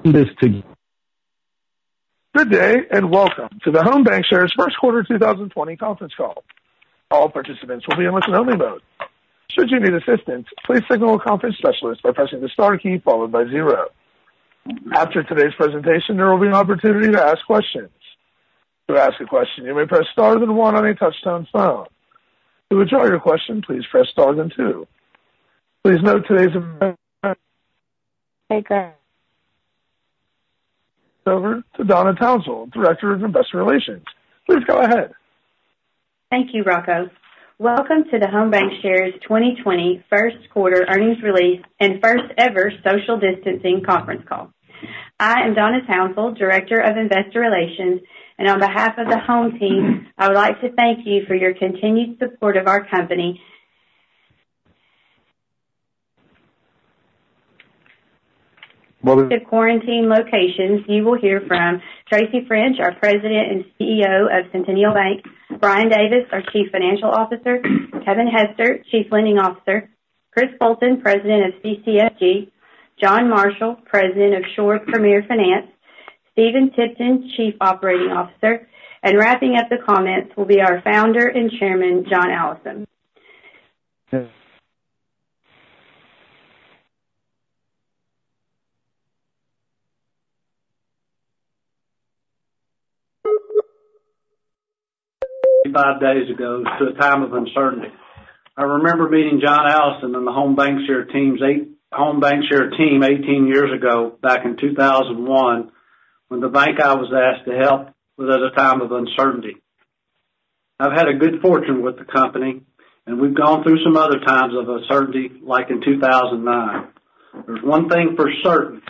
this to Good day, and welcome to the Home Bancshares First Quarter 2020 conference call. All participants will be in listen-only mode. Should you need assistance, please signal a conference specialist by pressing the star key followed by 0. After today's presentation, there will be an opportunity to ask questions. To ask a question, you may press star then 1 on a touch-tone phone. To withdraw your question, please press star then 2. Please note today's event. Over to Donna Townsell, Director of Investor Relations. Please go ahead. Thank you, Rocco. Welcome to the Home Bancshares 2020 first quarter earnings release and first ever social distancing conference call. I am Donna Townsell, Director of Investor Relations, and on behalf of the Home team, I would like to thank you for your continued support of our company. The quarantine locations, you will hear from Tracy French, our President and CEO of Centennial Bank, Brian Davis, our Chief Financial Officer, Kevin Hester, Chief Lending Officer, Chris Bolton, President of CCFG, John Marshall, President of Shore Premier Finance, Stephen Tipton, Chief Operating Officer, and wrapping up the comments will be our founder and chairman, John Allison. 5 days ago to a time of uncertainty. I remember meeting John Allison and the Home Bancshares team 18 years ago, back in 2001, when the bank I was asked to help was at a time of uncertainty. I've had a good fortune with the company, and we've gone through some other times of uncertainty, like in 2009. There's one thing for certain: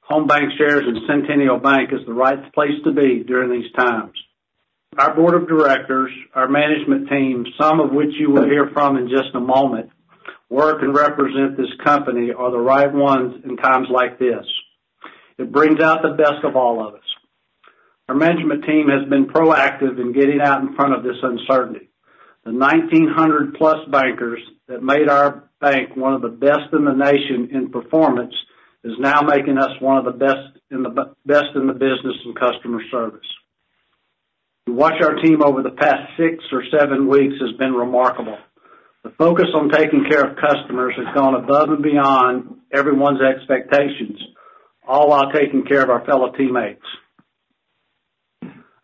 Home Bancshares and Centennial Bank is the right place to be during these times. Our board of directors, our management team, some of which you will hear from in just a moment, work and represent this company, are the right ones in times like this. It brings out the best of all of us. Our management team has been proactive in getting out in front of this uncertainty. The 1,900 plus bankers that made our bank one of the best in the nation in performance is now making us one of the best in the business and customer service. To watch our team over the past 6 or 7 weeks has been remarkable. The focus on taking care of customers has gone above and beyond everyone's expectations, all while taking care of our fellow teammates.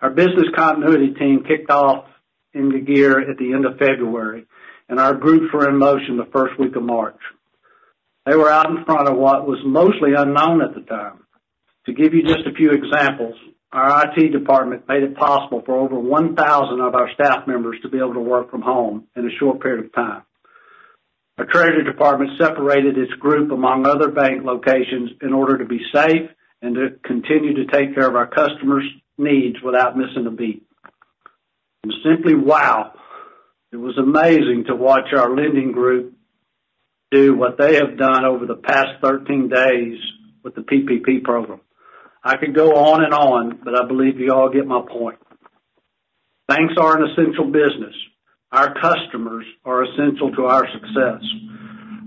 Our business continuity team kicked off into gear at the end of February, and our groups were in motion the first week of March. They were out in front of what was mostly unknown at the time. To give you just a few examples, our IT department made it possible for over 1,000 of our staff members to be able to work from home in a short period of time. Our Treasury Department separated its group among other bank locations in order to be safe and to continue to take care of our customers' needs without missing a beat. And simply wow. It was amazing to watch our lending group do what they have done over the past 13 days with the PPP program. I could go on, but I believe you all get my point. Banks are an essential business. Our customers are essential to our success.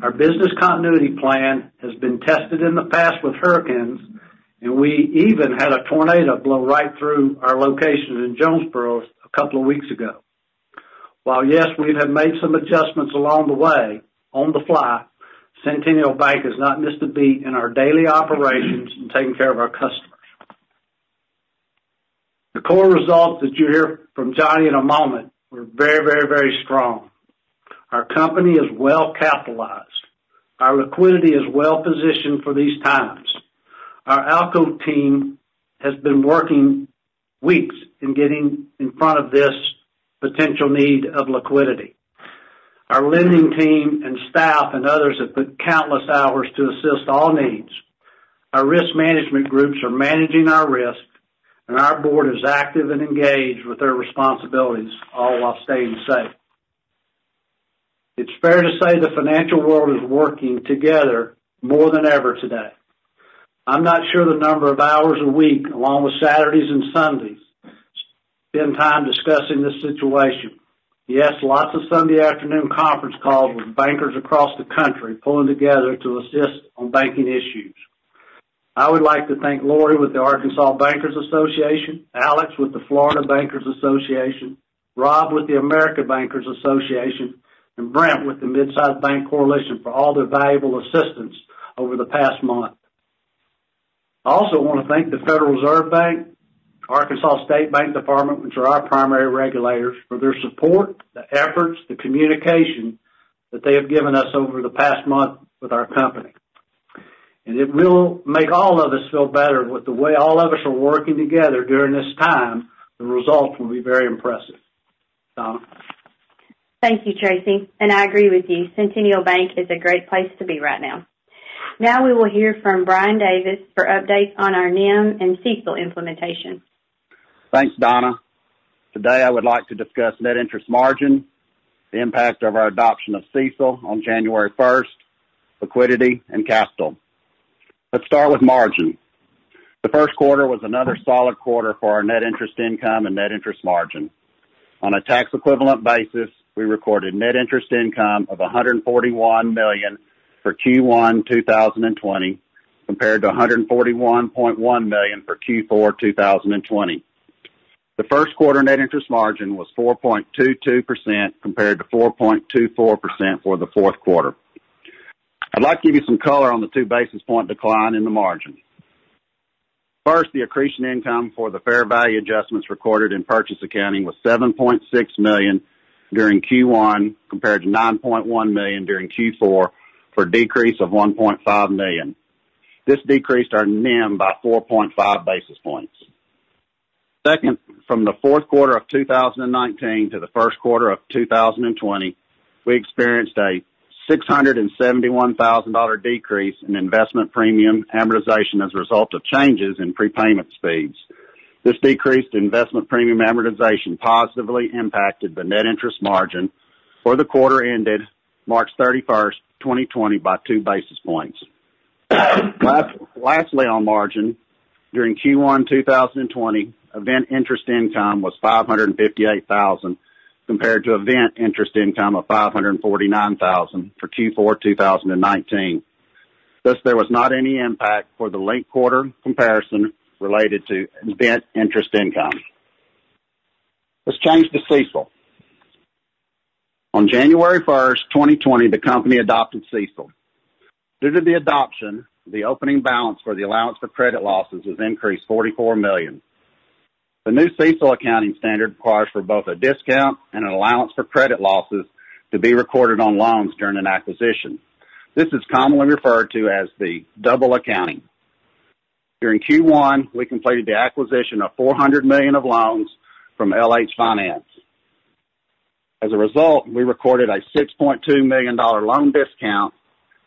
Our business continuity plan has been tested in the past with hurricanes, and we even had a tornado blow right through our location in Jonesboro a couple of weeks ago. While, yes, we have made some adjustments along the way, on the fly, Centennial Bank has not missed a beat in our daily operations and taking care of our customers. The core results that you hear from Johnny in a moment were very, very, very strong. Our company is well capitalized. Our liquidity is well positioned for these times. Our ALCO team has been working weeks in getting in front of this potential need of liquidity. Our lending team and staff and others have put countless hours to assist all needs. Our risk management groups are managing our risk, and our board is active and engaged with their responsibilities, all while staying safe. It's fair to say the financial world is working together more than ever today. I'm not sure the number of hours a week, along with Saturdays and Sundays, spend time discussing this situation. Yes, lots of Sunday afternoon conference calls with bankers across the country pulling together to assist on banking issues. I would like to thank Lori with the Arkansas Bankers Association, Alex with the Florida Bankers Association, Rob with the American Bankers Association, and Brent with the Mid-Sized Bank Coalition for all their valuable assistance over the past month. I also want to thank the Federal Reserve Bank, Arkansas State Bank Department, which are our primary regulators, for their support, the efforts, the communication that they have given us over the past month with our company. And it will make all of us feel better with the way all of us are working together during this time. The results will be very impressive. Donna? Thank you, Tracy. And I agree with you. Centennial Bank is a great place to be right now. Now we will hear from Brian Davis for updates on our NIM and CECL implementation. Thanks, Donna. Today I would like to discuss net interest margin, the impact of our adoption of CECL on January 1st, liquidity, and capital. Let's start with margin. The first quarter was another solid quarter for our net interest income and net interest margin. On a tax equivalent basis, we recorded net interest income of $141 million for Q1 2020 compared to $141.1 million for Q4 2020. The first quarter net interest margin was 4.22% compared to 4.24% for the fourth quarter. I'd like to give you some color on the 2 basis point decline in the margin. First, the accretion income for the fair value adjustments recorded in purchase accounting was $7.6 million during Q1 compared to $9.1 million during Q4 for a decrease of $1.5 million. This decreased our NIM by 4.5 basis points. Second, from the fourth quarter of 2019 to the first quarter of 2020, we experienced a $671,000 decrease in investment premium amortization as a result of changes in prepayment speeds. This decreased investment premium amortization positively impacted the net interest margin for the quarter ended March 31st, 2020 by 2 basis points. Lastly, on margin, during Q1 2020, event interest income was $558,000 compared to event interest income of $549,000 for Q4 2019. Thus, there was not any impact for the linked quarter comparison related to event interest income. Let's change to CECL. On January 1st, 2020, the company adopted CECL. Due to the adoption, the opening balance for the allowance for credit losses was increased $44 million. The new CECL accounting standard requires for both a discount and an allowance for credit losses to be recorded on loans during an acquisition. This is commonly referred to as the double accounting. During Q1, we completed the acquisition of $400 million of loans from LH Finance. As a result, we recorded a $6.2 million loan discount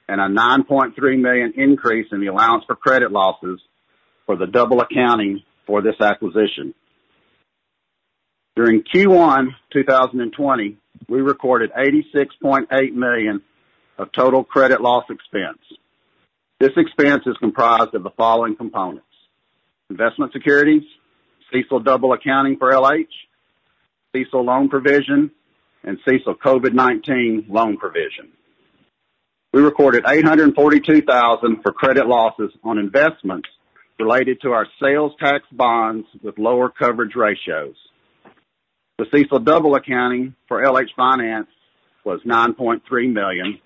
and a $9.3 million increase in the allowance for credit losses for the double accounting for this acquisition. During Q1 2020, we recorded $86.8 million of total credit loss expense. This expense is comprised of the following components: investment securities, CECL double accounting for LH, CECL loan provision, and CECL COVID-19 loan provision. We recorded $842,000 for credit losses on investments related to our sales tax bonds with lower coverage ratios. The CECL double accounting for LH Finance was $9.3 million.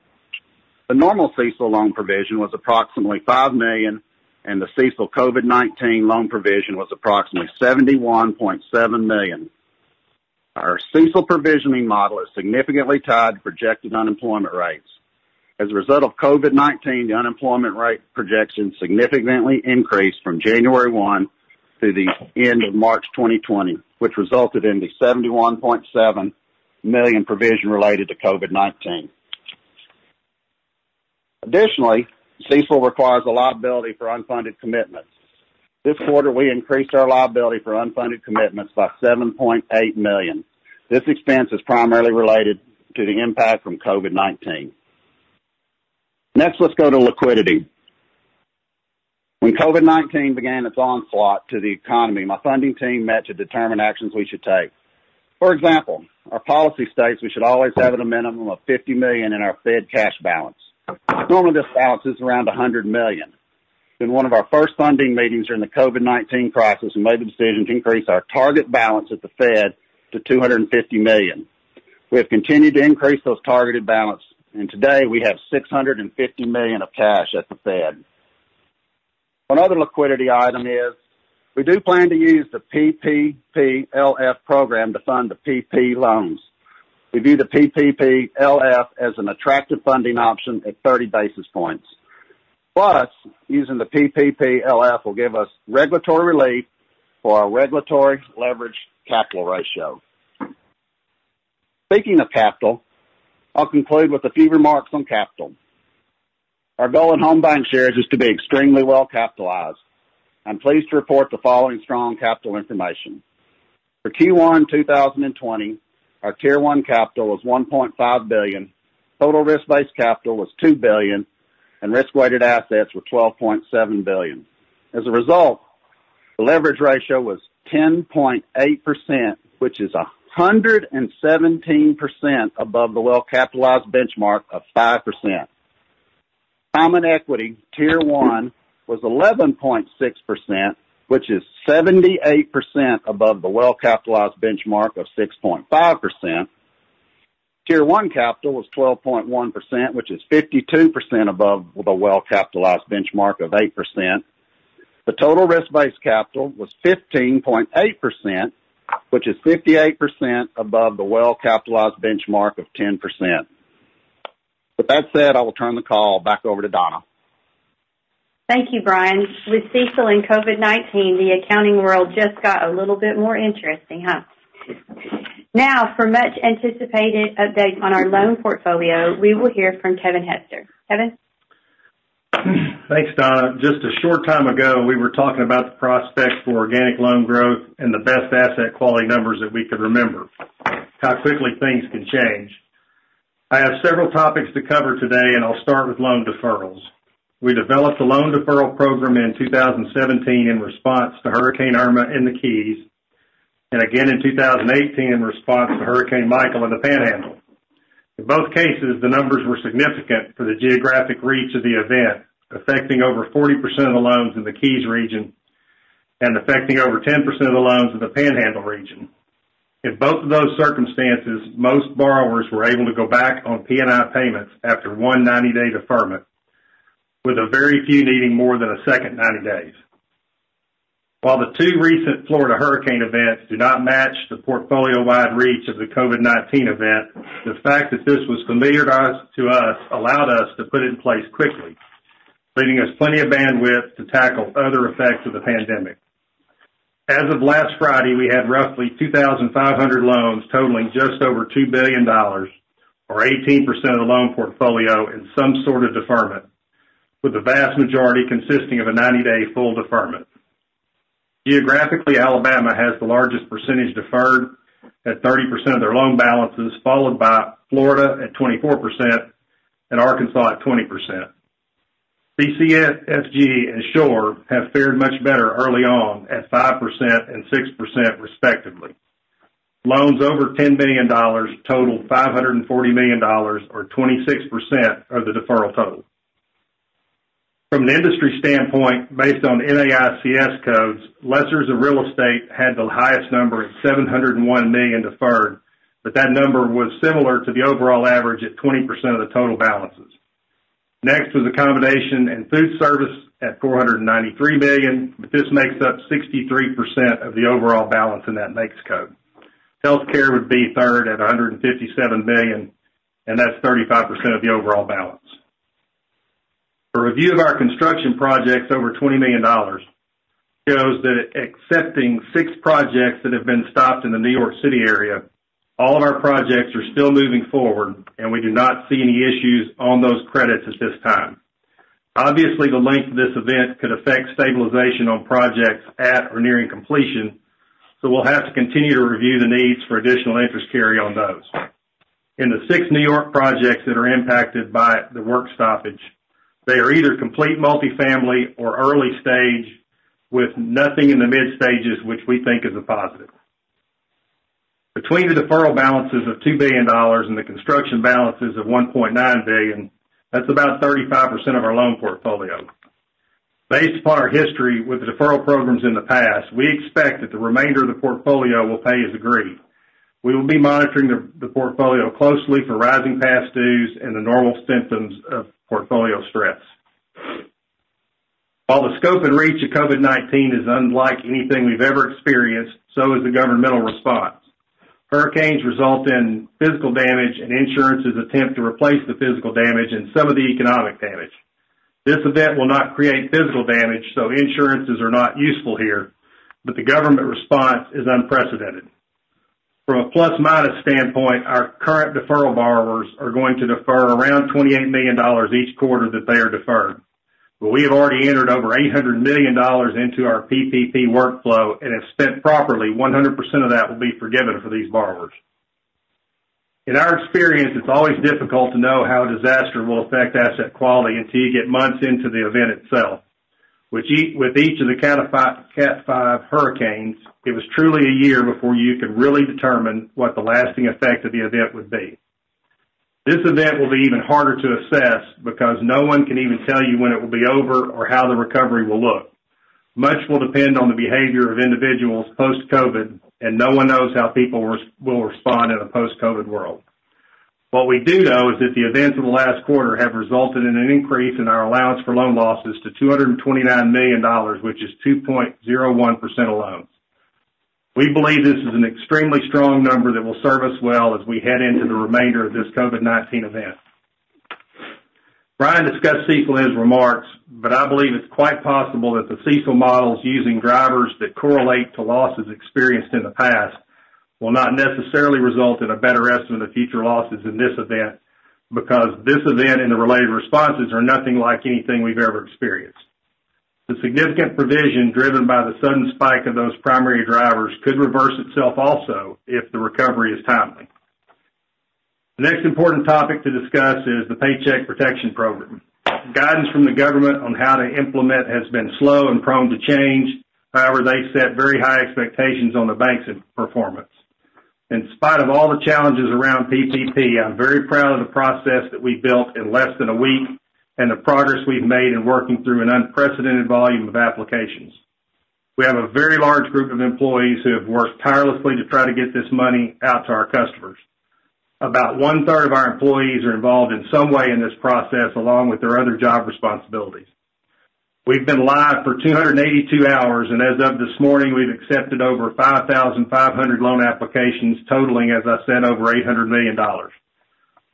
The normal CECL loan provision was approximately $5 million, and the CECL COVID-19 loan provision was approximately $71.7 million. Our CECL provisioning model is significantly tied to projected unemployment rates. As a result of COVID-19, the unemployment rate projection significantly increased from January 1 to the end of March 2020, which resulted in the $71.7 million provision related to COVID-19. Additionally, CECL requires a liability for unfunded commitments. This quarter, we increased our liability for unfunded commitments by $7.8 million. This expense is primarily related to the impact from COVID-19. Next, let's go to liquidity. When COVID-19 began its onslaught to the economy, my funding team met to determine actions we should take. For example, our policy states we should always have at a minimum of $50 million in our Fed cash balance. Normally, this balance is around $100 million. In one of our first funding meetings during the COVID-19 crisis, we made the decision to increase our target balance at the Fed to $250 million. We have continued to increase those targeted balance, and today we have $650 million of cash at the Fed. One other liquidity item is we do plan to use the PPP-LF program to fund the PP loans. We view the PPP-LF as an attractive funding option at 30 basis points. Plus, using the PPP-LF will give us regulatory relief for our regulatory leverage capital ratio. Speaking of capital, I'll conclude with a few remarks on capital. Our goal at HOMB Bancshares is to be extremely well capitalized. I'm pleased to report the following strong capital information. For Q1 2020, our Tier 1 capital was $1.5 billion, total risk-based capital was $2 billion, and risk-weighted assets were $12.7 billion. As a result, the leverage ratio was 10.8%, which is 117% above the well-capitalized benchmark of 5%. Common equity, Tier 1, was 11.6%, which is 78% above the well-capitalized benchmark of 6.5%. Tier 1 capital was 12.1%, which is 52% above the well-capitalized benchmark of 8%. The total risk-based capital was 15.8%, which is 58% above the well-capitalized benchmark of 10%. With that said, I will turn the call back over to Donna. Thank you, Brian. With CECL and COVID-19, the accounting world just got a little bit more interesting, huh? Now, for much anticipated updates on our loan portfolio, we will hear from Kevin Hester. Kevin? Thanks, Donna. Just a short time ago, we were talking about the prospects for organic loan growth and the best asset quality numbers that we could remember, how quickly things can change. I have several topics to cover today, and I'll start with loan deferrals. We developed a loan deferral program in 2017 in response to Hurricane Irma in the Keys, and again in 2018 in response to Hurricane Michael in the Panhandle. In both cases, the numbers were significant for the geographic reach of the event, affecting over 40% of the loans in the Keys region and affecting over 10% of the loans in the Panhandle region. In both of those circumstances, most borrowers were able to go back on P&I payments after one 90-day deferment, with a very few needing more than a second 90 days. While the two recent Florida hurricane events do not match the portfolio-wide reach of the COVID-19 event, the fact that this was familiar to us allowed us to put it in place quickly, leaving us plenty of bandwidth to tackle other effects of the pandemic. As of last Friday, we had roughly 2,500 loans totaling just over $2 billion, or 18% of the loan portfolio in some sort of deferment, with the vast majority consisting of a 90-day full deferment. Geographically, Alabama has the largest percentage deferred at 30% of their loan balances, followed by Florida at 24% and Arkansas at 20%. BCFG and Shore have fared much better early on at 5% and 6% respectively. Loans over $10 million totaled $540 million, or 26% of the deferral total. From an industry standpoint, based on NAICS codes, lessors of real estate had the highest number at $701 million deferred, but that number was similar to the overall average at 20% of the total balances. Next was accommodation and food service at $493 million, but this makes up 63% of the overall balance in that NAICS code. Healthcare would be third at $157 million, and that's 35% of the overall balance. A review of our construction projects over $20 million shows that excepting 6 projects that have been stopped in the New York City area, all of our projects are still moving forward, and we do not see any issues on those credits at this time. Obviously, the length of this event could affect stabilization on projects at or nearing completion, so we'll have to continue to review the needs for additional interest carry on those. In the 6 New York projects that are impacted by the work stoppage, they are either complete multifamily or early stage with nothing in the mid stages, which we think is a positive. Between the deferral balances of $2 billion and the construction balances of $1.9 billion, that's about 35% of our loan portfolio. Based upon our history with the deferral programs in the past, we expect that the remainder of the portfolio will pay as agreed. We will be monitoring the portfolio closely for rising past dues and the normal symptoms of portfolio stress. While the scope and reach of COVID-19 is unlike anything we've ever experienced, so is the governmental response. Hurricanes result in physical damage, and insurance's attempt to replace the physical damage and some of the economic damage. This event will not create physical damage, so insurances are not useful here, but the government response is unprecedented. From a plus-minus standpoint, our current deferral borrowers are going to defer around $28 million each quarter that they are deferred. But we have already entered over $800 million into our PPP workflow, and if spent properly, 100% of that will be forgiven for these borrowers. In our experience, it's always difficult to know how a disaster will affect asset quality until you get months into the event itself. With each of the Cat 5 hurricanes, it was truly a year before you could really determine what the lasting effect of the event would be. This event will be even harder to assess because no one can even tell you when it will be over or how the recovery will look. Much will depend on the behavior of individuals post-COVID, and no one knows how people will respond in a post-COVID world. What we do know is that the events of the last quarter have resulted in an increase in our allowance for loan losses to $229 million, which is 2.01% of loans. We believe this is an extremely strong number that will serve us well as we head into the remainder of this COVID-19 event. Brian discussed CECL in his remarks, but I believe it's quite possible that the CECL models using drivers that correlate to losses experienced in the past will not necessarily result in a better estimate of future losses in this event, because this event and the related responses are nothing like anything we've ever experienced. The significant provision driven by the sudden spike of those primary drivers could reverse itself also if the recovery is timely. The next important topic to discuss is the Paycheck Protection Program. Guidance from the government on how to implement has been slow and prone to change. However, they set very high expectations on the bank's performance. In spite of all the challenges around PPP, I'm very proud of the process that we built in less than a week and the progress we've made in working through an unprecedented volume of applications. We have a very large group of employees who have worked tirelessly to try to get this money out to our customers. About 1/3 of our employees are involved in some way in this process, along with their other job responsibilities. We've been live for 282 hours, and as of this morning, we've accepted over 5,500 loan applications, totaling, as I said, over $800 million.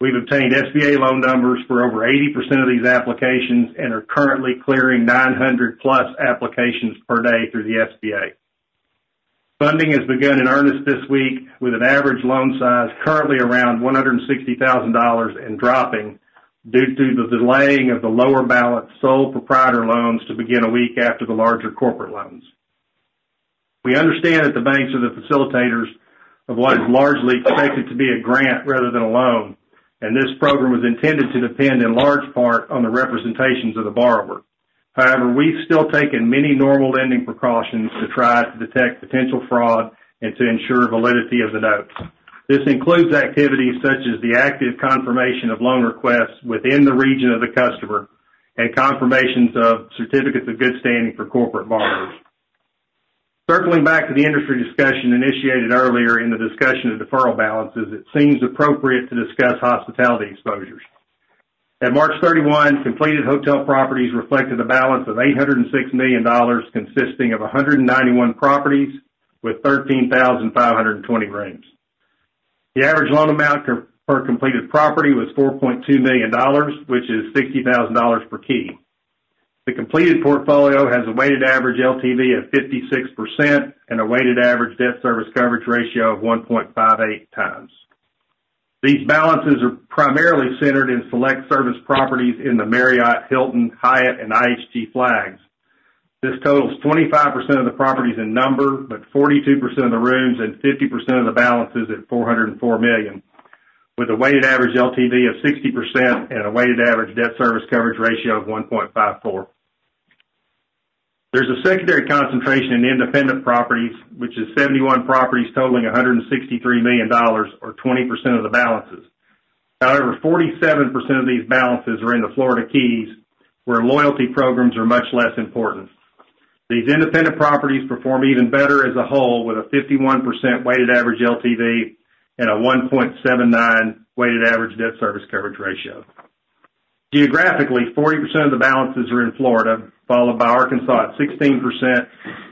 We've obtained SBA loan numbers for over 80% of these applications and are currently clearing 900-plus applications per day through the SBA. Funding has begun in earnest this week with an average loan size currently around $160,000 and dropping due to the delaying of the lower balance sole proprietor loans to begin a week after the larger corporate loans. We understand that the banks are the facilitators of what is largely expected to be a grant rather than a loan, and this program was intended to depend in large part on the representations of the borrower. However, we've still taken many normal lending precautions to try to detect potential fraud and to ensure validity of the notes. This includes activities such as the active confirmation of loan requests within the region of the customer and confirmations of certificates of good standing for corporate borrowers. Circling back to the industry discussion initiated earlier in the discussion of deferral balances, it seems appropriate to discuss hospitality exposures. At March 31, completed hotel properties reflected a balance of $806 million consisting of 191 properties with 13,520 rooms. The average loan amount per completed property was $4.2 million, which is $60,000 per key. The completed portfolio has a weighted average LTV of 56% and a weighted average debt service coverage ratio of 1.58 times. These balances are primarily centered in select service properties in the Marriott, Hilton, Hyatt, and IHG flags. This totals 25% of the properties in number, but 42% of the rooms and 50% of the balances at $404 million, with a weighted average LTV of 60% and a weighted average debt service coverage ratio of 1.54. There's a secondary concentration in independent properties, which is 71 properties totaling $163 million, or 20% of the balances. However, 47% of these balances are in the Florida Keys, where loyalty programs are much less important. These independent properties perform even better as a whole with a 51% weighted average LTV and a 1.79 weighted average debt service coverage ratio. Geographically, 40% of the balances are in Florida, followed by Arkansas at 16%,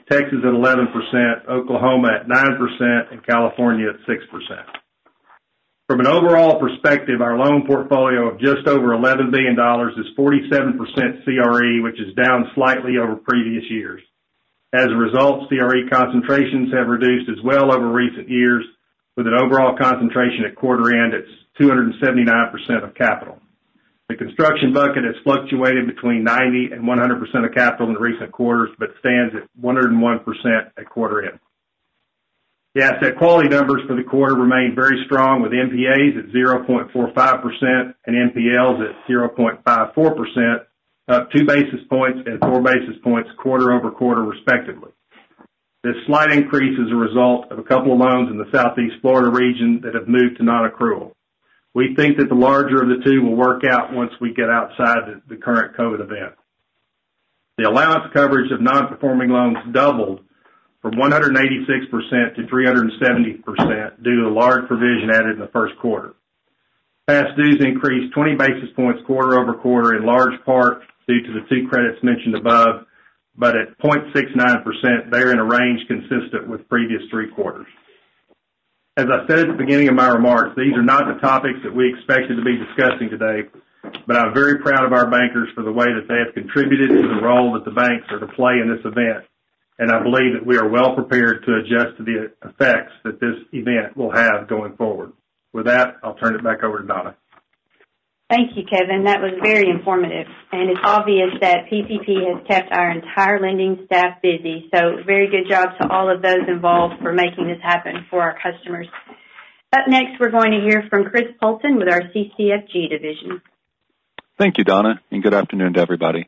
Texas at 11%, Oklahoma at 9%, and California at 6%. From an overall perspective, our loan portfolio of just over $11 billion is 47% CRE, which is down slightly over previous years. As a result, CRE concentrations have reduced as well over recent years, with an overall concentration at quarter end at 279% of capital. The construction bucket has fluctuated between 90 and 100% of capital in recent quarters, but stands at 101% at quarter end. The asset quality numbers for the quarter remain very strong, with NPAs at 0.45% and NPLs at 0.54%, up 2 basis points and 4 basis points quarter over quarter respectively. This slight increase is a result of a couple of loans in the Southeast Florida region that have moved to non-accrual. We think that the larger of the two will work out once we get outside the current COVID event. The allowance coverage of non-performing loans doubled from 186% to 370% due to a large provision added in the first quarter. Past dues increased 20 basis points quarter over quarter, in large part due to the two credits mentioned above, but at 0.69%, they're in a range consistent with previous 3 quarters. As I said at the beginning of my remarks, these are not the topics that we expected to be discussing today, but I'm very proud of our bankers for the way that they have contributed to the role that the banks are to play in this event, and I believe that we are well prepared to adjust to the effects that this event will have going forward. With that, I'll turn it back over to Donna. Thank you, Kevin. That was very informative, and it's obvious that PPP has kept our entire lending staff busy, so very good job to all of those involved for making this happen for our customers. Up next, we're going to hear from Chris Polton with our CCFG division. Thank you, Donna, and good afternoon to everybody.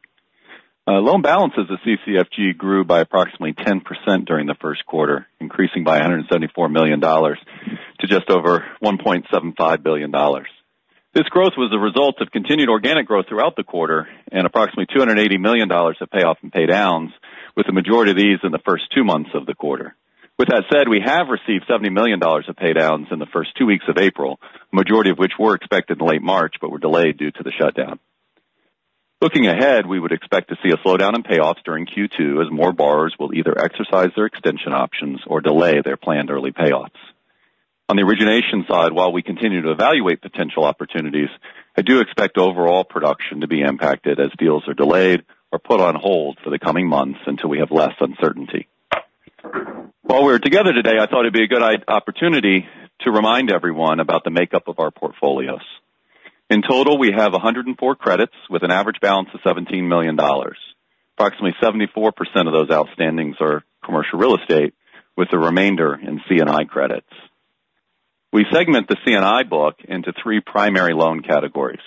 Loan balances at CCFG grew by approximately 10% during the first quarter, increasing by $174 million to just over $1.75 billion. This growth was a result of continued organic growth throughout the quarter and approximately $280 million of payoff and pay downs, with the majority of these in the first 2 months of the quarter. With that said, we have received $70 million of pay downs in the first 2 weeks of April, a majority of which were expected in late March but were delayed due to the shutdown. Looking ahead, we would expect to see a slowdown in payoffs during Q2 as more borrowers will either exercise their extension options or delay their planned early payoffs. On the origination side, while we continue to evaluate potential opportunities, I do expect overall production to be impacted as deals are delayed or put on hold for the coming months until we have less uncertainty. While we're together today, I thought it'd be a good opportunity to remind everyone about the makeup of our portfolios. In total, we have 104 credits with an average balance of $17 million. Approximately 74% of those outstandings are commercial real estate, with the remainder in C&I credits. We segment the C&I book into 3 primary loan categories.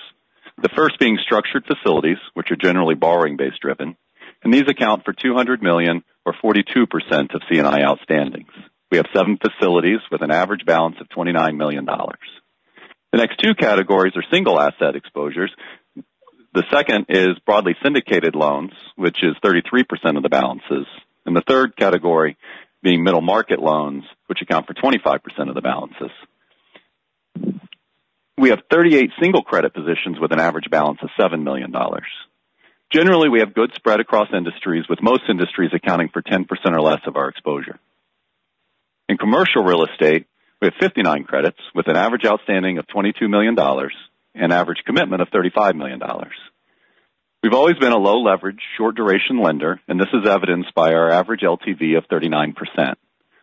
The first being structured facilities, which are generally borrowing-based driven, and these account for $200 million or 42% of C&I outstandings. We have 7 facilities with an average balance of $29 million. The next 2 categories are single asset exposures. The second is broadly syndicated loans, which is 33% of the balances. And the third category being middle market loans, which account for 25% of the balances. We have 38 single credit positions with an average balance of $7 million. Generally, we have good spread across industries, with most industries accounting for 10% or less of our exposure. In commercial real estate, we have 59 credits with an average outstanding of $22 million and average commitment of $35 million. We've always been a low-leverage, short-duration lender, and this is evidenced by our average LTV of 39%.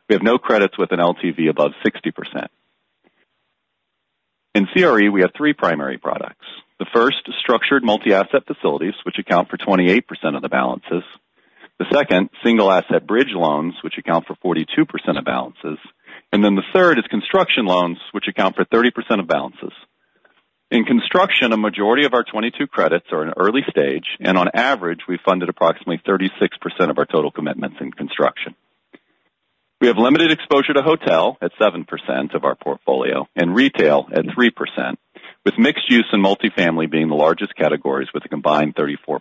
We have no credits with an LTV above 60%. In CRE, we have 3 primary products. The first, structured multi-asset facilities, which account for 28% of the balances. The second, single-asset bridge loans, which account for 42% of balances. And then the third is construction loans, which account for 30% of balances. In construction, a majority of our 22 credits are in early stage, and on average, we funded approximately 36% of our total commitments in construction. We have limited exposure to hotel at 7% of our portfolio and retail at 3%, with mixed use and multifamily being the largest categories with a combined 34%.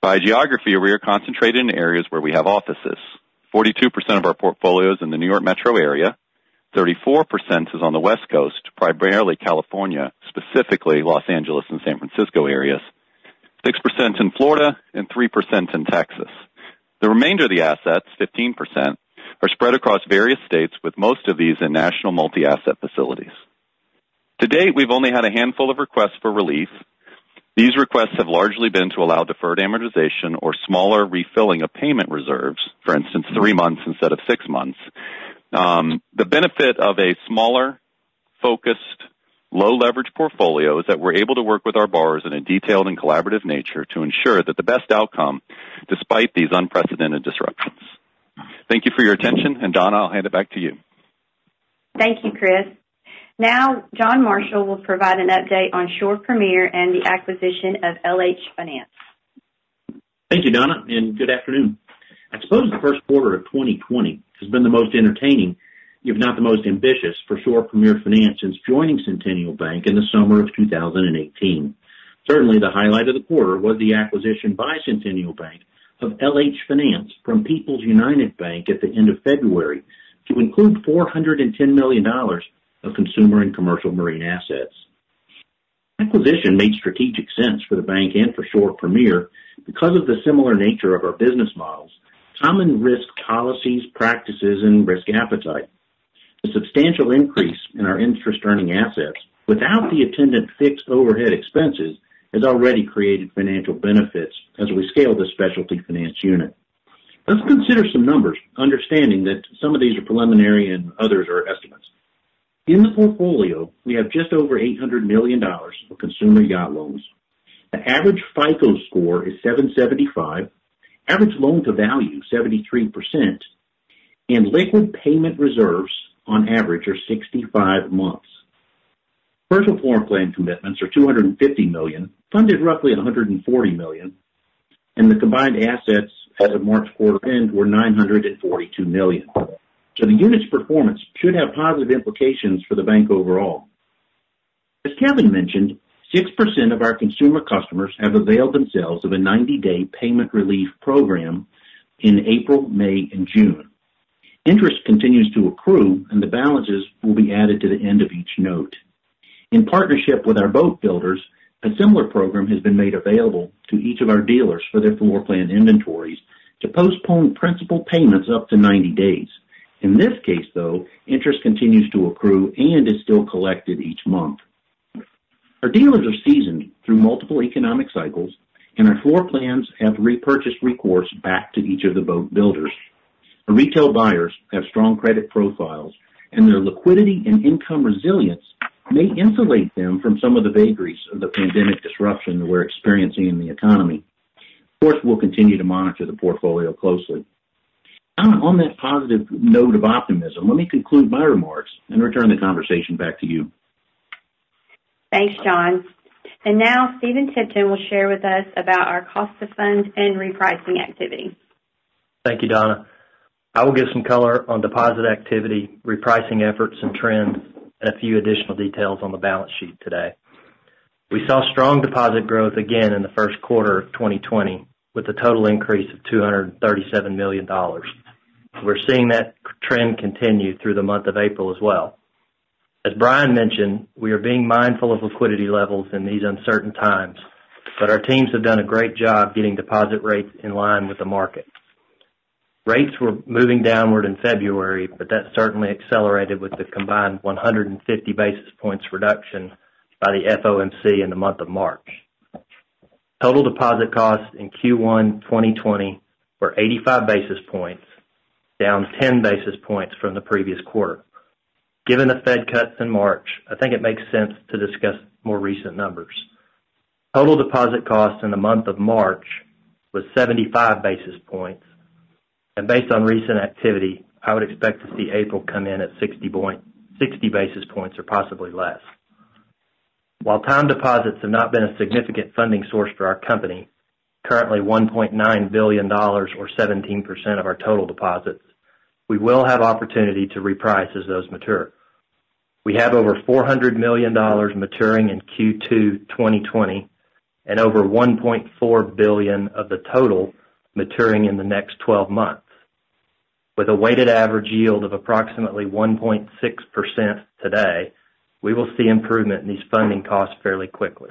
By geography, we are concentrated in areas where we have offices. 42% of our portfolio is in the New York metro area, 34% is on the West Coast, primarily California, specifically Los Angeles and San Francisco areas, 6% in Florida, and 3% in Texas. The remainder of the assets, 15%, are spread across various states, with most of these in national multi-asset facilities. To date, we've only had a handful of requests for relief. These requests have largely been to allow deferred amortization or smaller refilling of payment reserves, for instance, 3 months instead of 6 months. The benefit of a smaller, focused, low-leverage portfolio is that we're able to work with our borrowers in a detailed and collaborative nature to ensure that the best outcome despite these unprecedented disruptions. Thank you for your attention, and Donna, I'll hand it back to you. Thank you, Chris. Now, John Marshall will provide an update on Shore Premier and the acquisition of LH Finance. Thank you, Donna, and good afternoon. I suppose the first quarter of 2020 has been the most entertaining, if not the most ambitious, for Shore Premier Finance since joining Centennial Bank in the summer of 2018. Certainly the highlight of the quarter was the acquisition by Centennial Bank of LH Finance from People's United Bank at the end of February to include $410 million of consumer and commercial marine assets. Acquisition made strategic sense for the bank and for Shore Premier because of the similar nature of our business models, common risk policies, practices, and risk appetite. The substantial increase in our interest-earning assets without the attendant fixed overhead expenses has already created financial benefits as we scale the specialty finance unit. Let's consider some numbers, understanding that some of these are preliminary and others are estimates. In the portfolio, we have just over $800 million of consumer yacht loans. The average FICO score is 775, average loan to value 73%, and liquid payment reserves on average are 65 months. Commercial floor plan commitments are $250 million, funded roughly $140 million, and the combined assets as of March quarter end were $942 million. So the unit's performance should have positive implications for the bank overall. As Kevin mentioned, 6% of our consumer customers have availed themselves of a 90-day payment relief program in April, May, and June. Interest continues to accrue, and the balances will be added to the end of each note. In partnership with our boat builders, a similar program has been made available to each of our dealers for their floor plan inventories to postpone principal payments up to 90 days. In this case, though, interest continues to accrue and is still collected each month. Our dealers are seasoned through multiple economic cycles, and our floor plans have repurchased recourse back to each of the boat builders. Our retail buyers have strong credit profiles, and their liquidity and income resilience may insulate them from some of the vagaries of the pandemic disruption we're experiencing in the economy. Of course, we'll continue to monitor the portfolio closely. On that positive note of optimism, let me conclude my remarks and return the conversation back to you. Thanks, John. And now Stephen Tipton will share with us about our cost of funds and repricing activity. Thank you, Donna. I will give some color on deposit activity, repricing efforts and trends, and a few additional details on the balance sheet today. We saw strong deposit growth again in the first quarter of 2020 with a total increase of $237 million. We're seeing that trend continue through the month of April as well. As Brian mentioned, we are being mindful of liquidity levels in these uncertain times, but our teams have done a great job getting deposit rates in line with the market. Rates were moving downward in February, but that certainly accelerated with the combined 150 basis points reduction by the FOMC in the month of March. Total deposit costs in Q1 2020 were 85 basis points, down 10 basis points from the previous quarter. Given the Fed cuts in March, I think it makes sense to discuss more recent numbers. Total deposit costs in the month of March was 75 basis points, and based on recent activity, I would expect to see April come in at 60 basis points or possibly less. While time deposits have not been a significant funding source for our company, currently $1.9 billion or 17% of our total deposits, we will have opportunity to reprice as those mature. We have over $400 million maturing in Q2 2020 and over $1.4 billion of the total maturing in the next 12 months. With a weighted average yield of approximately 1.6% today, we will see improvement in these funding costs fairly quickly.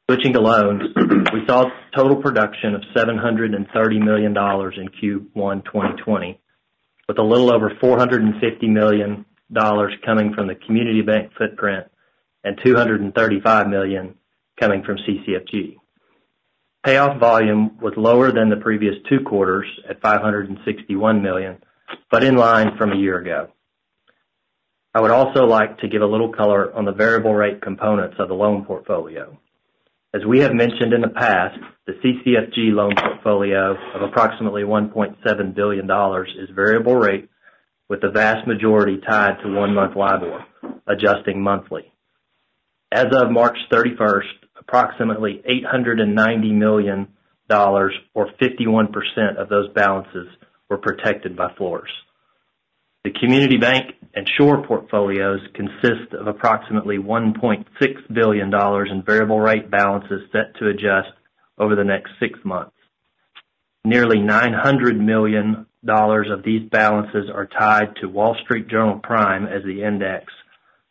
Switching to loans, we saw total production of $730 million in Q1 2020, with a little over $450 million coming from the community bank footprint and $235 million coming from CCFG. Payoff volume was lower than the previous 2 quarters at $561 million, but in line from a year ago. I would also like to give a little color on the variable rate components of the loan portfolio. As we have mentioned in the past, the CCFG loan portfolio of approximately $1.7 billion is variable rate, with the vast majority tied to 1-month LIBOR, adjusting monthly. As of March 31st, approximately $890 million, or 51% of those balances, were protected by floors. The community bank and Shore portfolios consist of approximately $1.6 billion in variable rate balances set to adjust over the next 6 months. Nearly $900 million of these balances are tied to Wall Street Journal Prime as the index,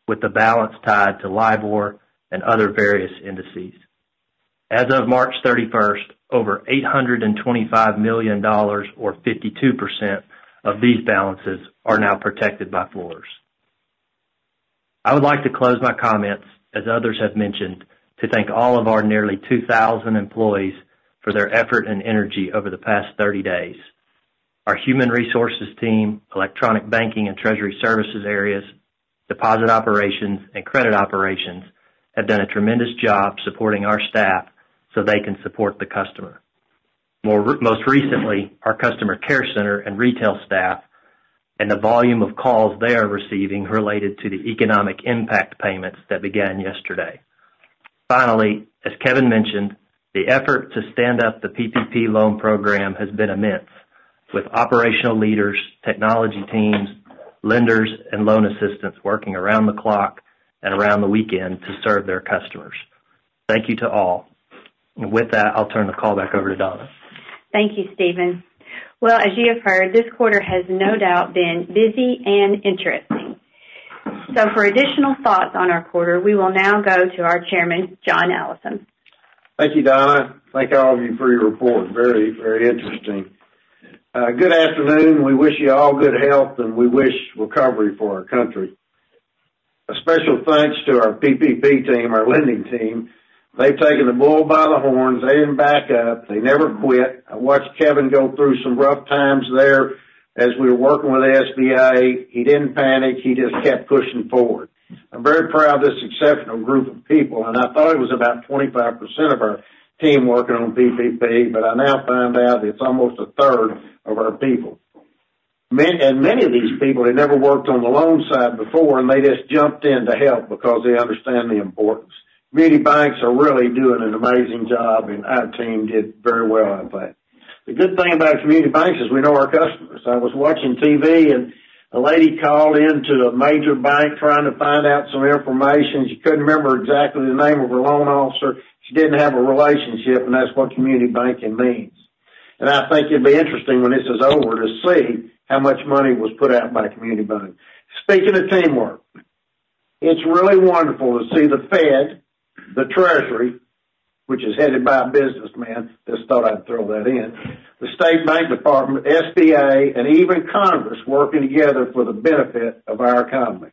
with the balance tied to LIBOR and other various indices. As of March 31st, over $825 million, or 52%, of these balances are now protected by floors. I would like to close my comments, as others have mentioned, to thank all of our nearly 2,000 employees for their effort and energy over the past 30 days. Our human resources team, electronic banking and treasury services areas, deposit operations, and credit operations have done a tremendous job supporting our staff so they can support the customer. Most recently, our customer care center and retail staff and the volume of calls they are receiving related to the economic impact payments that began yesterday. Finally, as Kevin mentioned, the effort to stand up the PPP loan program has been immense, with operational leaders, technology teams, lenders, and loan assistants working around the clock and around the weekend to serve their customers. Thank you to all. And with that, I'll turn the call back over to Donna. Thank you, Stephen. Well, as you have heard, this quarter has no doubt been busy and interesting. So for additional thoughts on our quarter, we will now go to our chairman, John Allison. Thank you, Donna. Thank all of you for your report. Very, very interesting. Good afternoon. We wish you all good health, and we wish recovery for our country. A special thanks to our PPP team, our lending team. They've taken the bull by the horns. They didn't back up. They never quit. I watched Kevin go through some rough times there as we were working with the SBA. He didn't panic. He just kept pushing forward. I'm very proud of this exceptional group of people, and I thought it was about 25% of our team working on PPP, but I now find out it's almost a third of our people. And many of these people had never worked on the loan side before, and they just jumped in to help because they understand the importance. Community banks are really doing an amazing job, and our team did very well, I think. The good thing about community banks is we know our customers. I was watching TV, and a lady called into a major bank trying to find out some information. She couldn't remember exactly the name of her loan officer. She didn't have a relationship, and that's what community banking means. And I think it'd be interesting when this is over to see how much money was put out by community banks. Speaking of teamwork, it's really wonderful to see the Fed, the Treasury, which is headed by a businessman, just thought I'd throw that in, the State Bank Department, SBA, and even Congress working together for the benefit of our economy.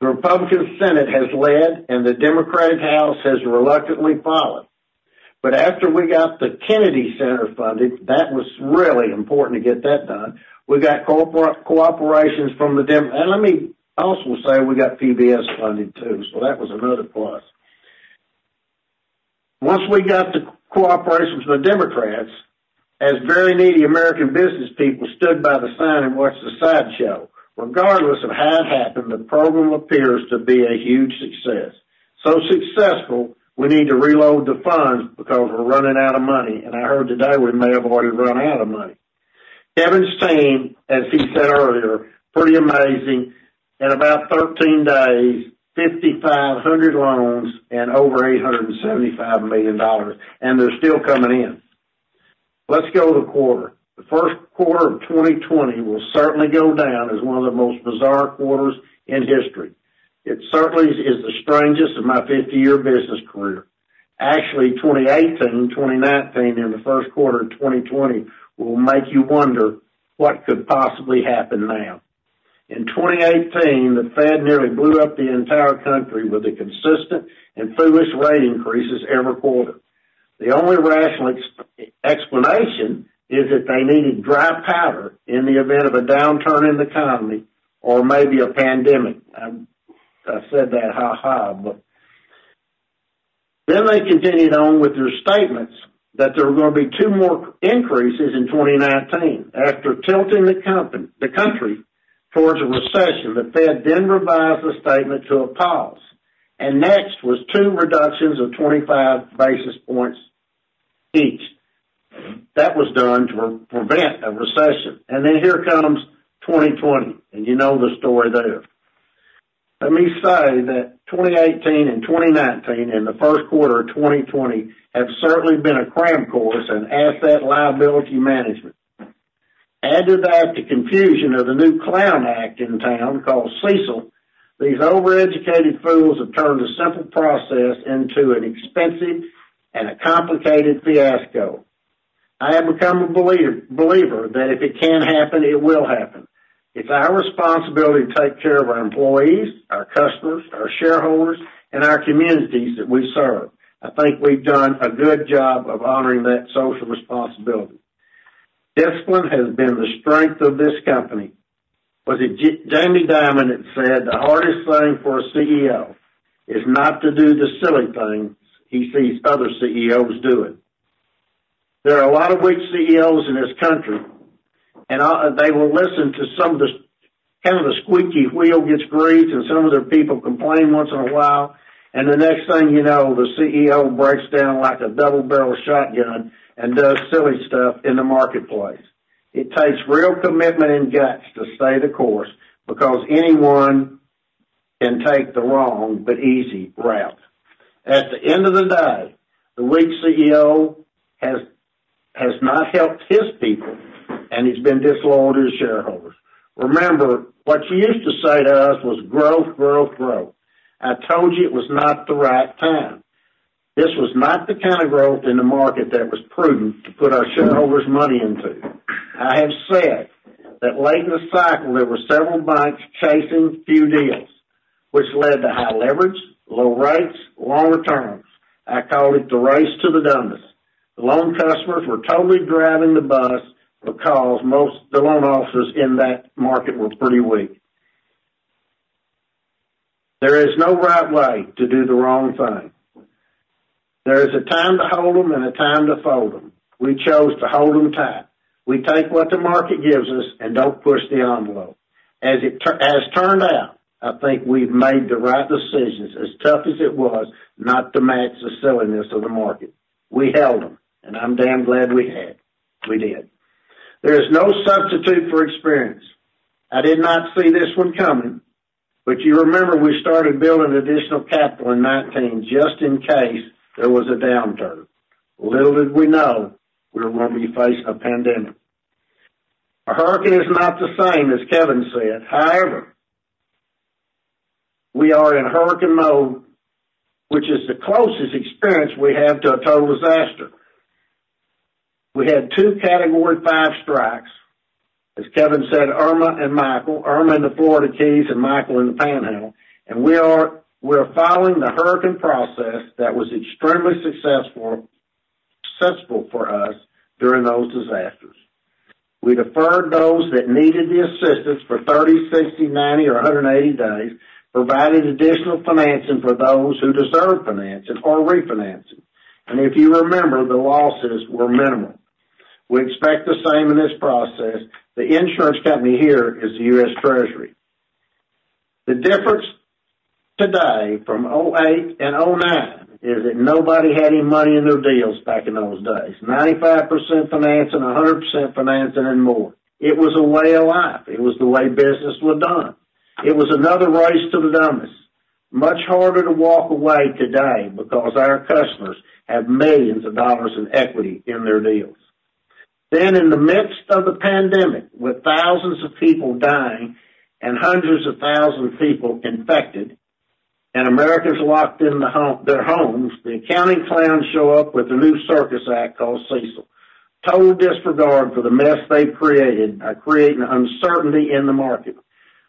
The Republican Senate has led, and the Democratic House has reluctantly followed. But after we got the Kennedy Center funded, that was really important to get that done. We got cooperations from the Democrats. And let me also say we got PBS funded too, so that was another plus. Once we got the cooperation from the Democrats, as very needy American business people stood by the sign and watched the sideshow, regardless of how it happened, the program appears to be a huge success. So successful, we need to reload the funds because we're running out of money. And I heard today we may have already run out of money. Kevin's team, as he said earlier, pretty amazing. in about 13 days, 5,500 loans and over $875 million, and they're still coming in. Let's go to the quarter. The first quarter of 2020 will certainly go down as one of the most bizarre quarters in history. It certainly is the strangest of my 50-year business career. Actually, 2018, 2019, and the first quarter of 2020 will make you wonder what could possibly happen now. In 2018, the Fed nearly blew up the entire country with the consistent and foolish rate increases every quarter. The only rational explanation is that they needed dry powder in the event of a downturn in the economy or maybe a pandemic. I said that but then they continued on with their statements that there were going to be 2 more increases in 2019. After tilting the country towards a recession, the Fed then revised the statement to a pause. And next was 2 reductions of 25 basis points each. That was done to prevent a recession. And then here comes 2020, and you know the story there. Let me say that 2018 and 2019 and the first quarter of 2020 have certainly been a cram course in asset liability management. Add to that the confusion of the new clown act in town called CECL. These overeducated fools have turned a simple process into an expensive and a complicated fiasco. I have become a believer that if it can happen, it will happen. It's our responsibility to take care of our employees, our customers, our shareholders, and our communities that we serve. I think we've done a good job of honoring that social responsibility. Discipline has been the strength of this company. Was it Jamie Dimon that said the hardest thing for a CEO is not to do the silly things he sees other CEOs doing? There are a lot of weak CEOs in this country, and they will listen to some of the kind of the squeaky wheel gets greased, and some of their people complain once in a while, and the next thing you know, the CEO breaks down like a double-barrel shotgun and does silly stuff in the marketplace. It takes real commitment and guts to stay the course, because anyone can take the wrong but easy route. At the end of the day, the weak CEO has not helped his people, and he's been disloyal to his shareholders. Remember, what you used to say to us was growth, growth, growth. I told you it was not the right time. This was not the kind of growth in the market that was prudent to put our shareholders' money into. I have said that late in the cycle there were several banks chasing few deals, which led to high leverage, low rates, long returns. I called it the race to the dumbest. The loan customers were totally driving the bus because most the loan officers in that market were pretty weak. There is no right way to do the wrong thing. There is a time to hold them and a time to fold them. We chose to hold them tight. We take what the market gives us and don't push the envelope. As turned out, I think we've made the right decisions, as tough as it was, not to match the silliness of the market. We held them, and I'm damn glad we did. There is no substitute for experience. I did not see this one coming, but you remember we started building additional capital in 19 just in case there was a downturn. Little did we know we were going to be facing a pandemic. A hurricane is not the same as Kevin said. However, we are in hurricane mode, which is the closest experience we have to a total disaster. We had 2 Category 5 strikes, as Kevin said, Irma and Michael, Irma in the Florida Keys and Michael in the Panhandle, and we're following the hurricane process that was extremely successful for us during those disasters. We deferred those that needed the assistance for 30, 60, 90, or 180 days, provided additional financing for those who deserve financing or refinancing. And if you remember, the losses were minimal. We expect the same in this process. The insurance company here is the U.S. Treasury. The difference today from 08 and 09 is that nobody had any money in their deals back in those days. 95% financing, 100% financing, and more. It was a way of life. It was the way business was done. It was another race to the dumbest. Much harder to walk away today because our customers have millions of dollars in equity in their deals. Then in the midst of the pandemic, with thousands of people dying and hundreds of thousands of people infected, and Americans locked in their homes, the accounting clowns show up with a new circus act called CECL. Total disregard for the mess they've created by creating uncertainty in the market.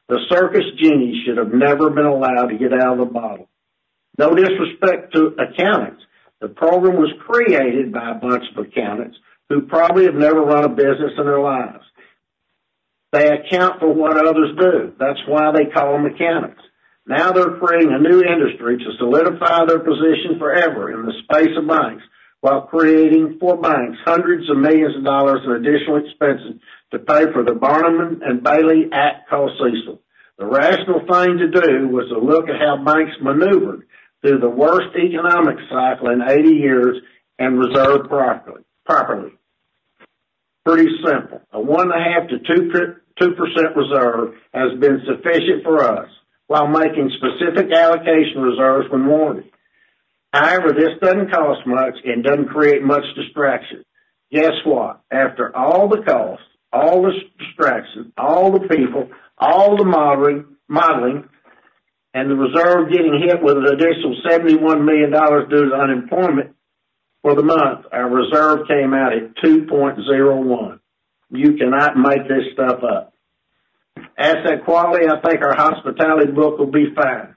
The circus genie should have never been allowed to get out of the bottle. No disrespect to accountants. The program was created by a bunch of accountants who probably have never run a business in their lives. They account for what others do. That's why they call them accountants. Now they're creating a new industry to solidify their position forever in the space of banks while creating for banks hundreds of millions of dollars in additional expenses to pay for the Barnum and Bailey Act called CECL. The rational thing to do was to look at how banks maneuvered through the worst economic cycle in 80 years and reserve properly. Pretty simple. A 1.5% to 2% reserve has been sufficient for us, while making specific allocation reserves when warranted. However, this doesn't cost much and doesn't create much distraction. Guess what? After all the costs, all the distraction, all the people, all the modeling, and the reserve getting hit with an additional $71 million due to unemployment for the month, our reserve came out at 2.01. You cannot make this stuff up. Asset quality, I think our hospitality book will be fine.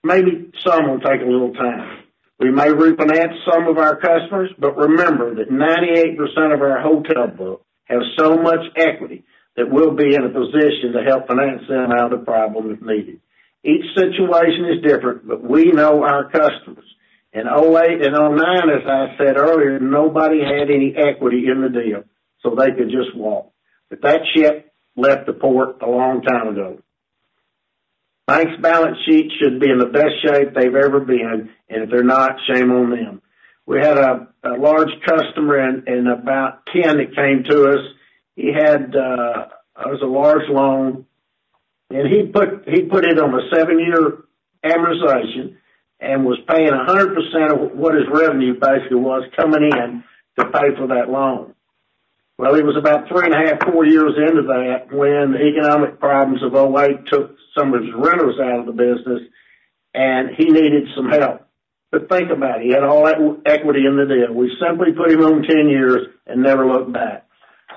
Maybe some will take a little time. We may refinance some of our customers, but remember that 98% of our hotel book have so much equity that we'll be in a position to help finance them out of the problem if needed. Each situation is different, but we know our customers. In 08 and 09, as I said earlier, nobody had any equity in the deal, so they could just walk. But that ship left the port a long time ago. Banks' balance sheets should be in the best shape they've ever been, and if they're not, shame on them. We had a large customer and about 10 that came to us. He had it was a large loan, and he put it on a 7-year amortization and was paying 100% of what his revenue basically was coming in to pay for that loan. Well, he was about 3.5, 4 years into that when the economic problems of 08 took some of his renters out of the business, and he needed some help. But think about it. He had all that equity in the deal. We simply put him on 10 years and never looked back.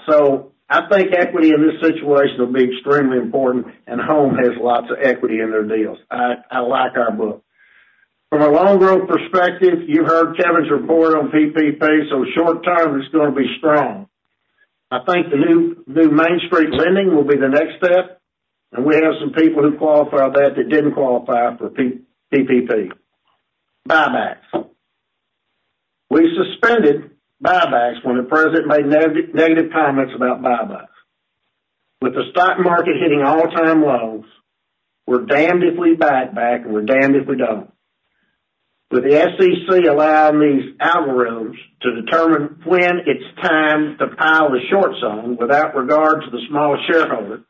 So I think equity in this situation will be extremely important, and HOMB has lots of equity in their deals. I like our book. From a loan growth perspective, you heard Kevin's report on PPP, so short term it's going to be strong. I think the new Main Street lending will be the next step, and we have some people who qualify that didn't qualify for PPP. Buybacks. We suspended buybacks when the president made negative comments about buybacks. With the stock market hitting all-time lows, we're damned if we buy it back and we're damned if we don't. With the SEC allowing these algorithms to determine when it's time to pile the short zone without regard to the small shareholder,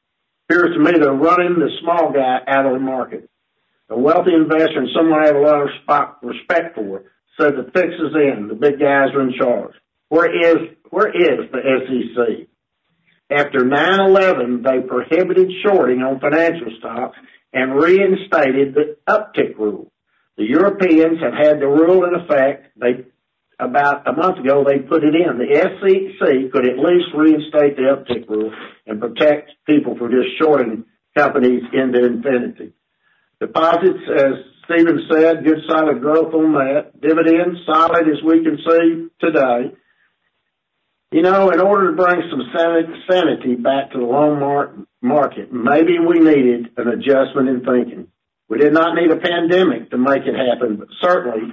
appears to me they're running the small guy out of the market. A wealthy investor and someone I have a lot of respect for said the fix is in. The big guys are in charge. Where is the SEC? After 9/11, they prohibited shorting on financial stocks and reinstated the uptick rule. The Europeans have had the rule in effect. About a month ago, they put it in. The SEC could at least reinstate the uptick rule and protect people from just shorting companies into infinity. Deposits, as Stephen said, good solid growth on that. Dividends, solid as we can see today. You know, in order to bring some sanity back to the loan market, maybe we needed an adjustment in thinking. We did not need a pandemic to make it happen, but certainly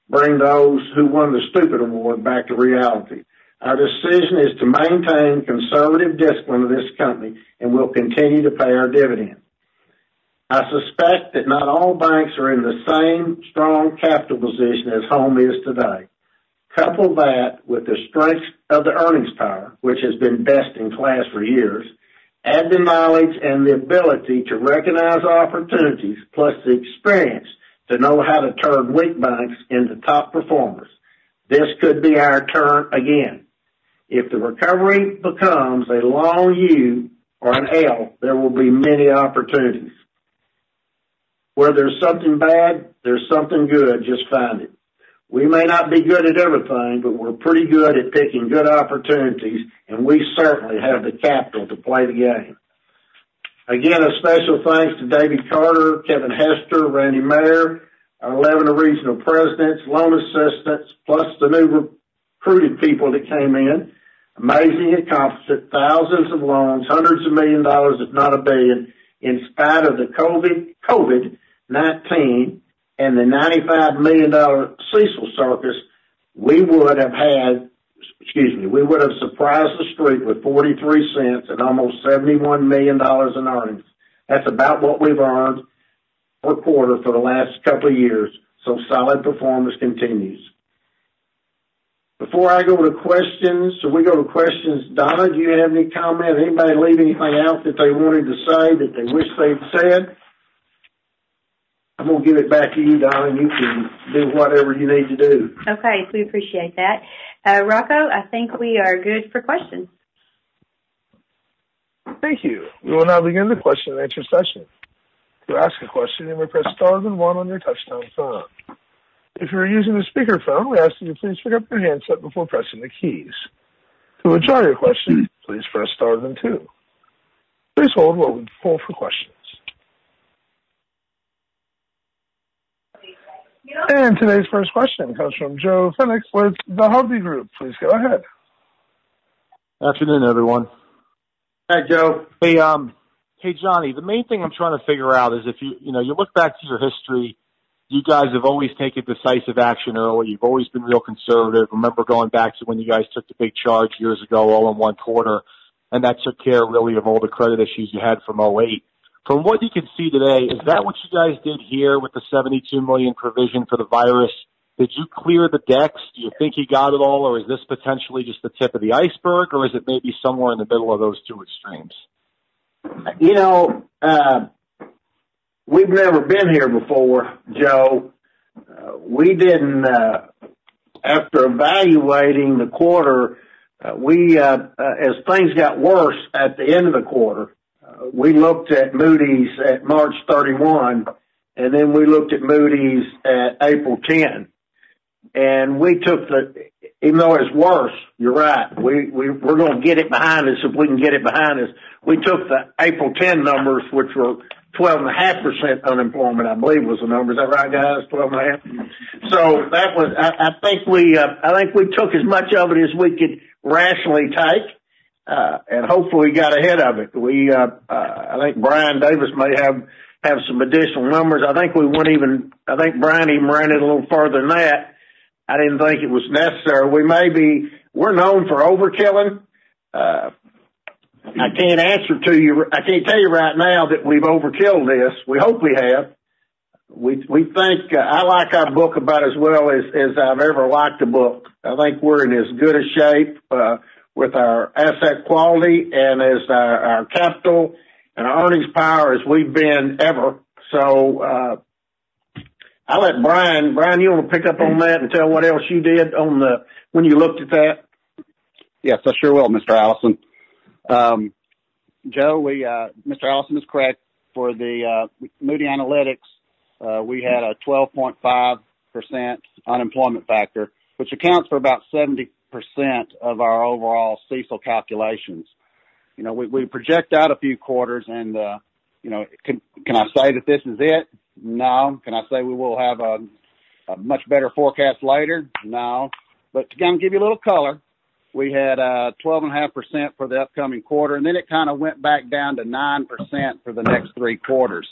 bring those who won the stupid award back to reality. Our decision is to maintain conservative discipline of this company, and we'll continue to pay our dividends. I suspect that not all banks are in the same strong capital position as HOMB is today. Couple that with the strength of the earnings power, which has been best in class for years, add the knowledge and the ability to recognize opportunities, plus the experience to know how to turn weak banks into top performers. This could be our turn again. If the recovery becomes a long U or an L, there will be many opportunities. Where there's something bad, there's something good. Just find it. We may not be good at everything, but we're pretty good at picking good opportunities, and we certainly have the capital to play the game. Again, a special thanks to David Carter, Kevin Hester, Randy Mayer, our 11 regional presidents, loan assistants, plus the new recruited people that came in. Amazing accomplishment, thousands of loans, hundreds of million dollars, if not $1 billion, in spite of the COVID-19 and the $95 million CECL circus. We would have surprised the street with 43 cents and almost $71 million in earnings. That's about what we've earned per quarter for the last couple of years. So solid performance continues. Before I go to questions, Donna, do you have any comment? Anybody leave anything out that they wanted to say that they wish they'd said? I'm going to give it back to you, Donna, and you can do whatever you need to do. Okay, we appreciate that. Rocco, I think we are good for questions. Thank you. We will now begin the question and answer session. To ask a question, you may press star then one on your touchtone phone. If you are using a speakerphone, we ask that you please pick up your handset before pressing the keys. To withdraw your question, please press star then two. Please hold while we poll for questions. And today's first question comes from Joe Phoenix with the HOMB Group. Please go ahead. Afternoon, everyone. Hi, Joe. Hey, Johnny. The main thing I'm trying to figure out is if you look back to your history, you guys have always taken decisive action early. You've always been real conservative. Remember going back to when you guys took the big charge years ago, all in one quarter, and that took care really of all the credit issues you had from 2008. From what you can see today, is that what you guys did here with the $72 million provision for the virus? Did you clear the decks? Do you think you got it all, or is this potentially just the tip of the iceberg, or is it maybe somewhere in the middle of those two extremes? We've never been here before, Joe. We didn't, after evaluating the quarter, as things got worse at the end of the quarter, we looked at Moody's at March 31, and then we looked at Moody's at April 10. And we took even though it's worse, you're right, we're going to get it behind us if we can get it behind us. We took the April 10 numbers, which were 12.5% unemployment, I believe was the number. Is that right, guys? 12.5%. So that was, I think we took as much of it as we could rationally take. And hopefully we got ahead of it. I think Brian Davis may have some additional numbers. I think Brian even ran it a little further than that. I didn't think it was necessary. We're known for overkilling. I can't tell you right now that we've overkilled this. We hope we have. We think, I like our book about as well as I've ever liked a book. I think we're in as good a shape, with our asset quality and as our capital and our earnings power as we've been ever. So, I'll let Brian, you want to pick up on that and tell what else you did when you looked at that? Yes, I sure will, Mr. Allison. Joe, Mr. Allison is correct. For the Moody Analytics, we had a 12.5% unemployment factor, which accounts for about 70% of our overall CECL calculations. We project out a few quarters, and can I say that this is it? No. Can I say we will have a much better forecast later? No. But to kind of give you a little color, we had 12.5% for the upcoming quarter, and then it kind of went back down to 9% for the next 3 quarters.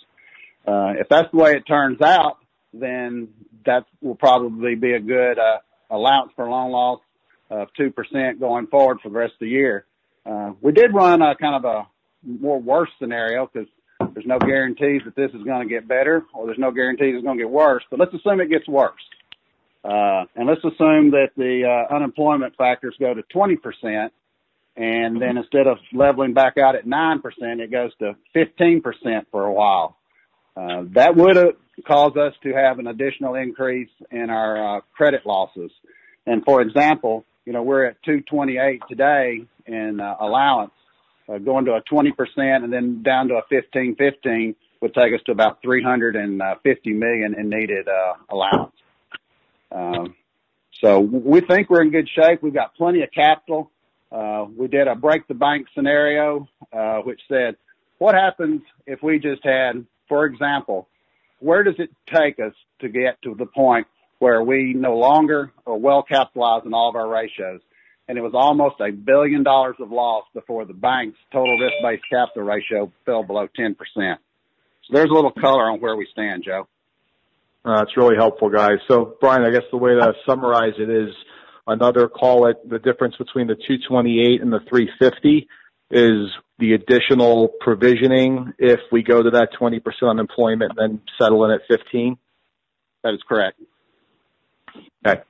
If that's the way it turns out, then that will probably be a good allowance for loan loss of 2% going forward for the rest of the year. We did run a kind of a more worse scenario because there's no guarantees that this is going to get better, or there's no guarantees it's going to get worse. But let's assume it gets worse. And let's assume that the unemployment factors go to 20%. And then instead of leveling back out at 9%, it goes to 15% for a while. That would have caused us to have an additional increase in our credit losses. And for example, we're at 228 today in allowance. Going to a 20% and then down to a 15 would take us to about $350 million in needed allowance. So we think we're in good shape. We've got plenty of capital. We did a break the bank scenario, which said, what happens if we just had, for example, where does it take us to get to the point where we no longer are well capitalized in all of our ratios? And it was almost $1 billion of loss before the bank's total risk-based capital ratio fell below 10%. So there's a little color on where we stand, Joe. It's really helpful, guys. So, Brian, I guess the way to summarize it is another, call it the difference between the 228 and the 350 is the additional provisioning if we go to that 20% unemployment and then settle in at 15? That is correct. Okay.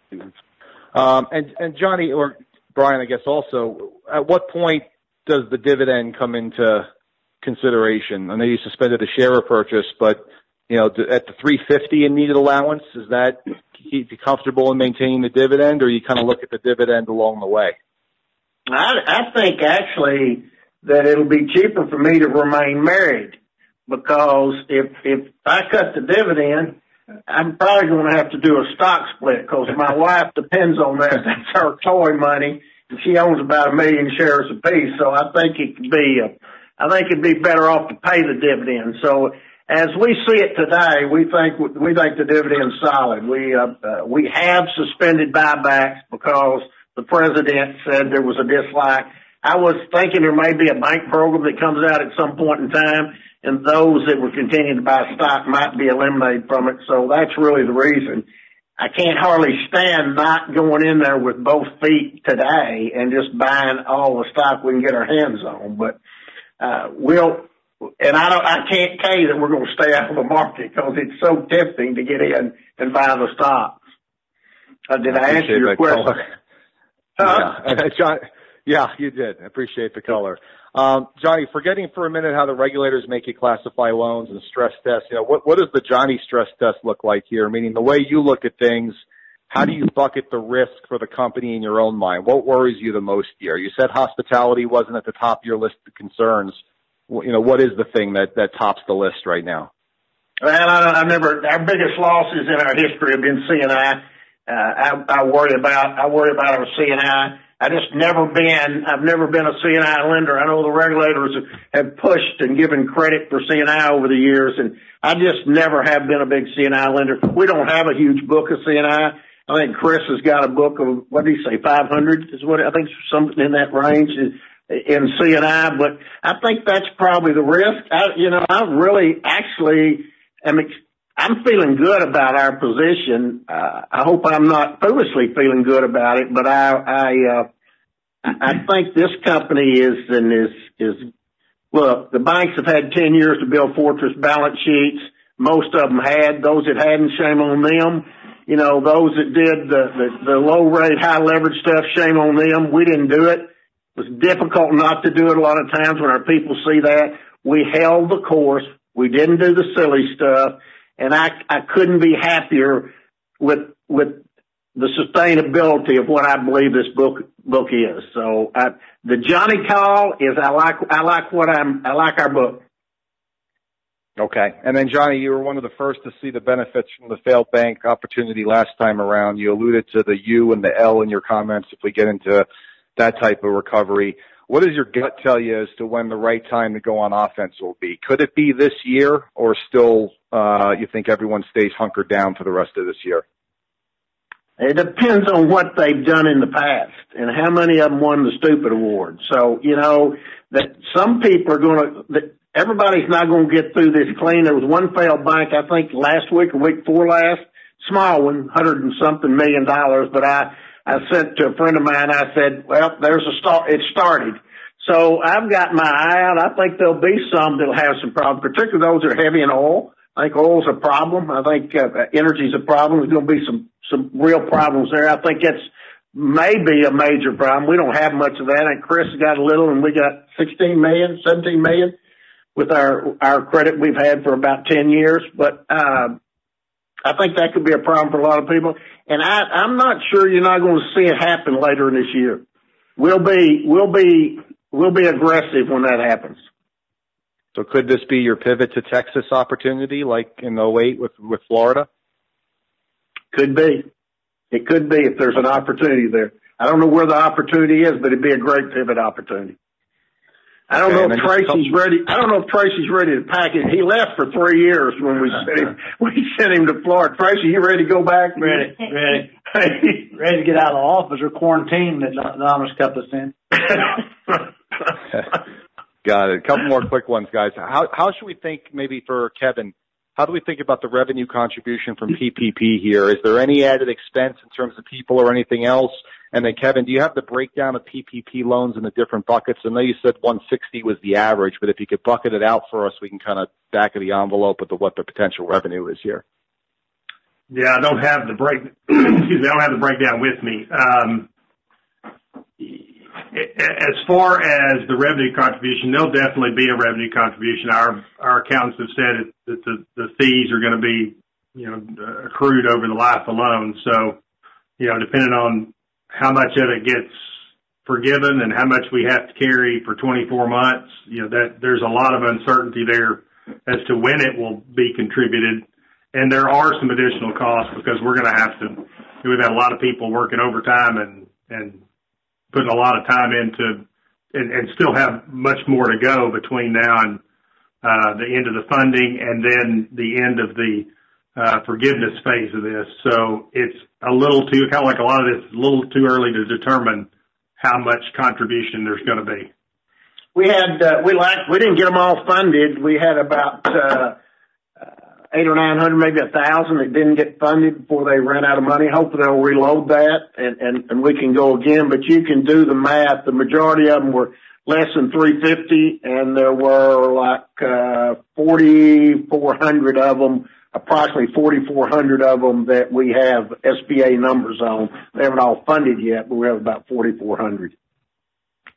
And Johnny, or Brian, I guess also, at what point does the dividend come into consideration? I know you suspended the share repurchase, but, at the 350 in needed allowance, is that keep you comfortable in maintaining the dividend, or you kind of look at the dividend along the way? I think actually that it'll be cheaper for me to remain married, because if I cut the dividend, I'm probably going to have to do a stock split, because my wife depends on that. That's her toy money, and she owns about 1 million shares apiece. So I think it'd be better off to pay the dividend. So as we see it today, we think the dividend's solid. We have suspended buybacks because the president said there was a dislike. I was thinking there may be a bank program that comes out at some point in time, and those that were continuing to buy stock might be eliminated from it. So that's really the reason. I can't hardly stand not going in there with both feet today and just buying all the stock we can get our hands on. But I can't tell you that we're going to stay out of the market, because it's so tempting to get in and buy the stock. Did I answer your question? Yeah, you did. I appreciate the color. Johnny, forgetting for a minute how the regulators make you classify loans and stress tests, what does the Johnny stress test look like here? Meaning the way you look at things, how do you bucket the risk for the company in your own mind? What worries you the most here? You said hospitality wasn't at the top of your list of concerns. What is the thing that tops the list right now? Well, our biggest losses in our history have been C&I. I worry about our C&I. I've never been a C&I lender. I know the regulators have pushed and given credit for C&I over the years, and I just never have been a big C&I lender. We don't have a huge book of C&I. I think Chris has got a book of, what did he say, 500 is what I think, something in that range in C&I, but I think that's probably the risk. I really actually I'm feeling good about our position. I hope I'm not foolishly feeling good about it, but I think this company is look, the banks have had 10 years to build fortress balance sheets. Most of them had. Those that hadn't, shame on them. Those that did the low rate, high leverage stuff, shame on them. We didn't do it. It was difficult not to do it a lot of times when our people see that. We held the course. We didn't do the silly stuff. And I couldn't be happier with the sustainability of what I believe this book is. So the Johnny call is I like our book. Okay. And then Johnny, you were one of the first to see the benefits from the failed bank opportunity last time around. You alluded to the U and the L in your comments if we get into that type of recovery. What does your gut tell you as to when the right time to go on offense will be? Could it be this year, or still you think everyone stays hunkered down for the rest of this year? It depends on what they've done in the past and how many of them won the stupid award. So, that some people are everybody's not going to get through this clean. There was one failed bank, I think, last week or week before last, small one, $100 and something million. But I sent to a friend of mine, I said, well, there's a start. It started. So I've got my eye out. I think there'll be some that'll have some problems, particularly those that are heavy in oil. I think oil's a problem. I think energy's a problem. There's going to be some real problems there. I think may be a major problem. We don't have much of that. And Chris got a little, and we got 16 million, 17 million with our credit we've had for about 10 years. But I think that could be a problem for a lot of people. And I'm not sure you're not going to see it happen later in this year. We'll be aggressive when that happens. So could this be your pivot to Texas opportunity, like in 2008 with Florida? Could be. It could be if there's an opportunity there. I don't know where the opportunity is, but it'd be a great pivot opportunity. I don't know if Tracy's ready. I don't know if Tracy's ready to pack it. He left for 3 years when we sent him to Florida. Tracy, you ready to go back? Ready to get out of the office or quarantine that Donna's kept us in. Got it. A couple more quick ones, guys. How should we think, maybe for Kevin, how do we think about the revenue contribution from PPP here? Is there any added expense in terms of people or anything else? And then, Kevin, do you have the breakdown of PPP loans in the different buckets? I know you said 160 was the average, but if you could bucket it out for us, we can kind of back of the envelope with what the potential revenue is here. Yeah, I don't have the breakdown with me. As far as the revenue contribution, there'll definitely be a revenue contribution. Our accountants have said that the fees are going to be, accrued over the life of the loan. So, depending on how much of it gets forgiven and how much we have to carry for 24 months, that there's a lot of uncertainty there as to when it will be contributed. And there are some additional costs because we've had a lot of people working overtime and putting a lot of time into, and still have much more to go between now and the end of the funding and then the end of the forgiveness phase of this. So it's a little too, kind of like a lot of this, a little too early to determine how much contribution there's going to be. We didn't get them all funded. We had about 800 or 900, maybe 1,000 that didn't get funded before they ran out of money. Hopefully they'll reload that and we can go again. But you can do the math. The majority of them were less than 350, and there were like 4,400 of them. Approximately 4,400 of them that we have SBA numbers on. They haven't all funded yet, but we have about 4,400.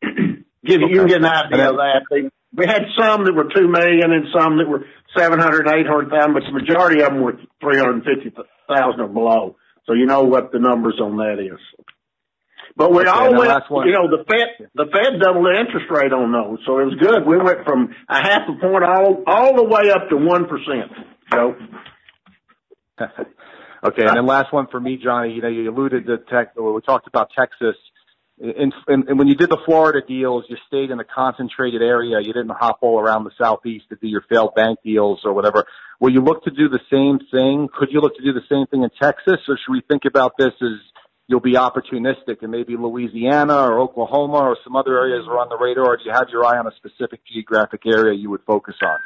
You can get an idea of that. We had some that were $2 million and some that were 700, 800,000, but the majority of them were 350,000 or below. So you know what the numbers on that is. But we all went, the Fed doubled the interest rate on those, so it was good. We went from a half a point all the way up to 1%. So. Okay, and then last one for me, Johnny. You alluded to we talked about Texas. And when you did the Florida deals, you stayed in a concentrated area. You didn't hop all around the Southeast to do your failed bank deals or whatever. Will you look to do the same thing? Could you look to do the same thing in Texas, or should we think about this as you'll be opportunistic and maybe Louisiana or Oklahoma or some other areas are on the radar, or do you have your eye on a specific geographic area you would focus on?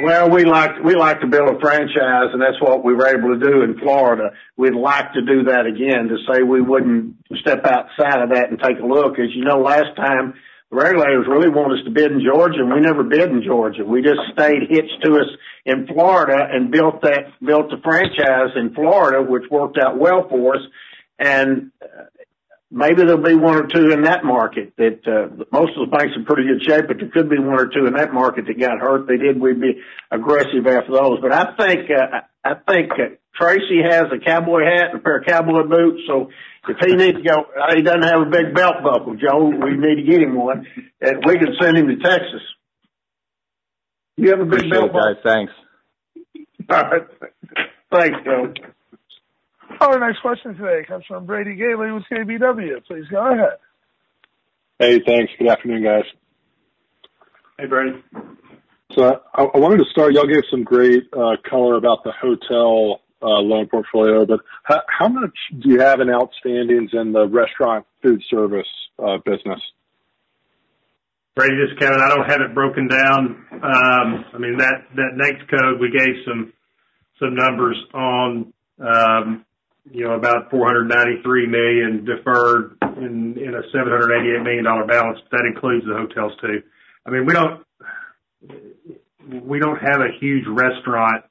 Well, we like to build a franchise, and that's what we were able to do in Florida. We'd like to do that again, to say we wouldn't step outside of that and take a look. As you know, last time the regulators really wanted us to bid in Georgia, and we never bid in Georgia. We just stayed hitched to us in Florida and built the franchise in Florida, which worked out well for us. And maybe there'll be one or two in that market that most of the banks are in pretty good shape, but there could be one or two in that market that got hurt. We'd be aggressive after those. But I think Tracy has a cowboy hat and a pair of cowboy boots, so if he needs to go, he doesn't have a big belt buckle, Joe, we need to get him one, and we can send him to Texas. You have a big belt buckle? Guys, thanks. All right. Thanks, Joe. Our next question today comes from Brady Gailey with KBW. Please go ahead. Hey, thanks. Good afternoon, guys. Hey, Brady. So I wanted to start. Y'all gave some great color about the hotel loan portfolio, but how much do you have in outstandings in the restaurant food service business? Brady, this is Kevin. I don't have it broken down. That next code, we gave some numbers on, about $493 million deferred in a $788 million balance. That includes the hotels too. We don't have a huge restaurant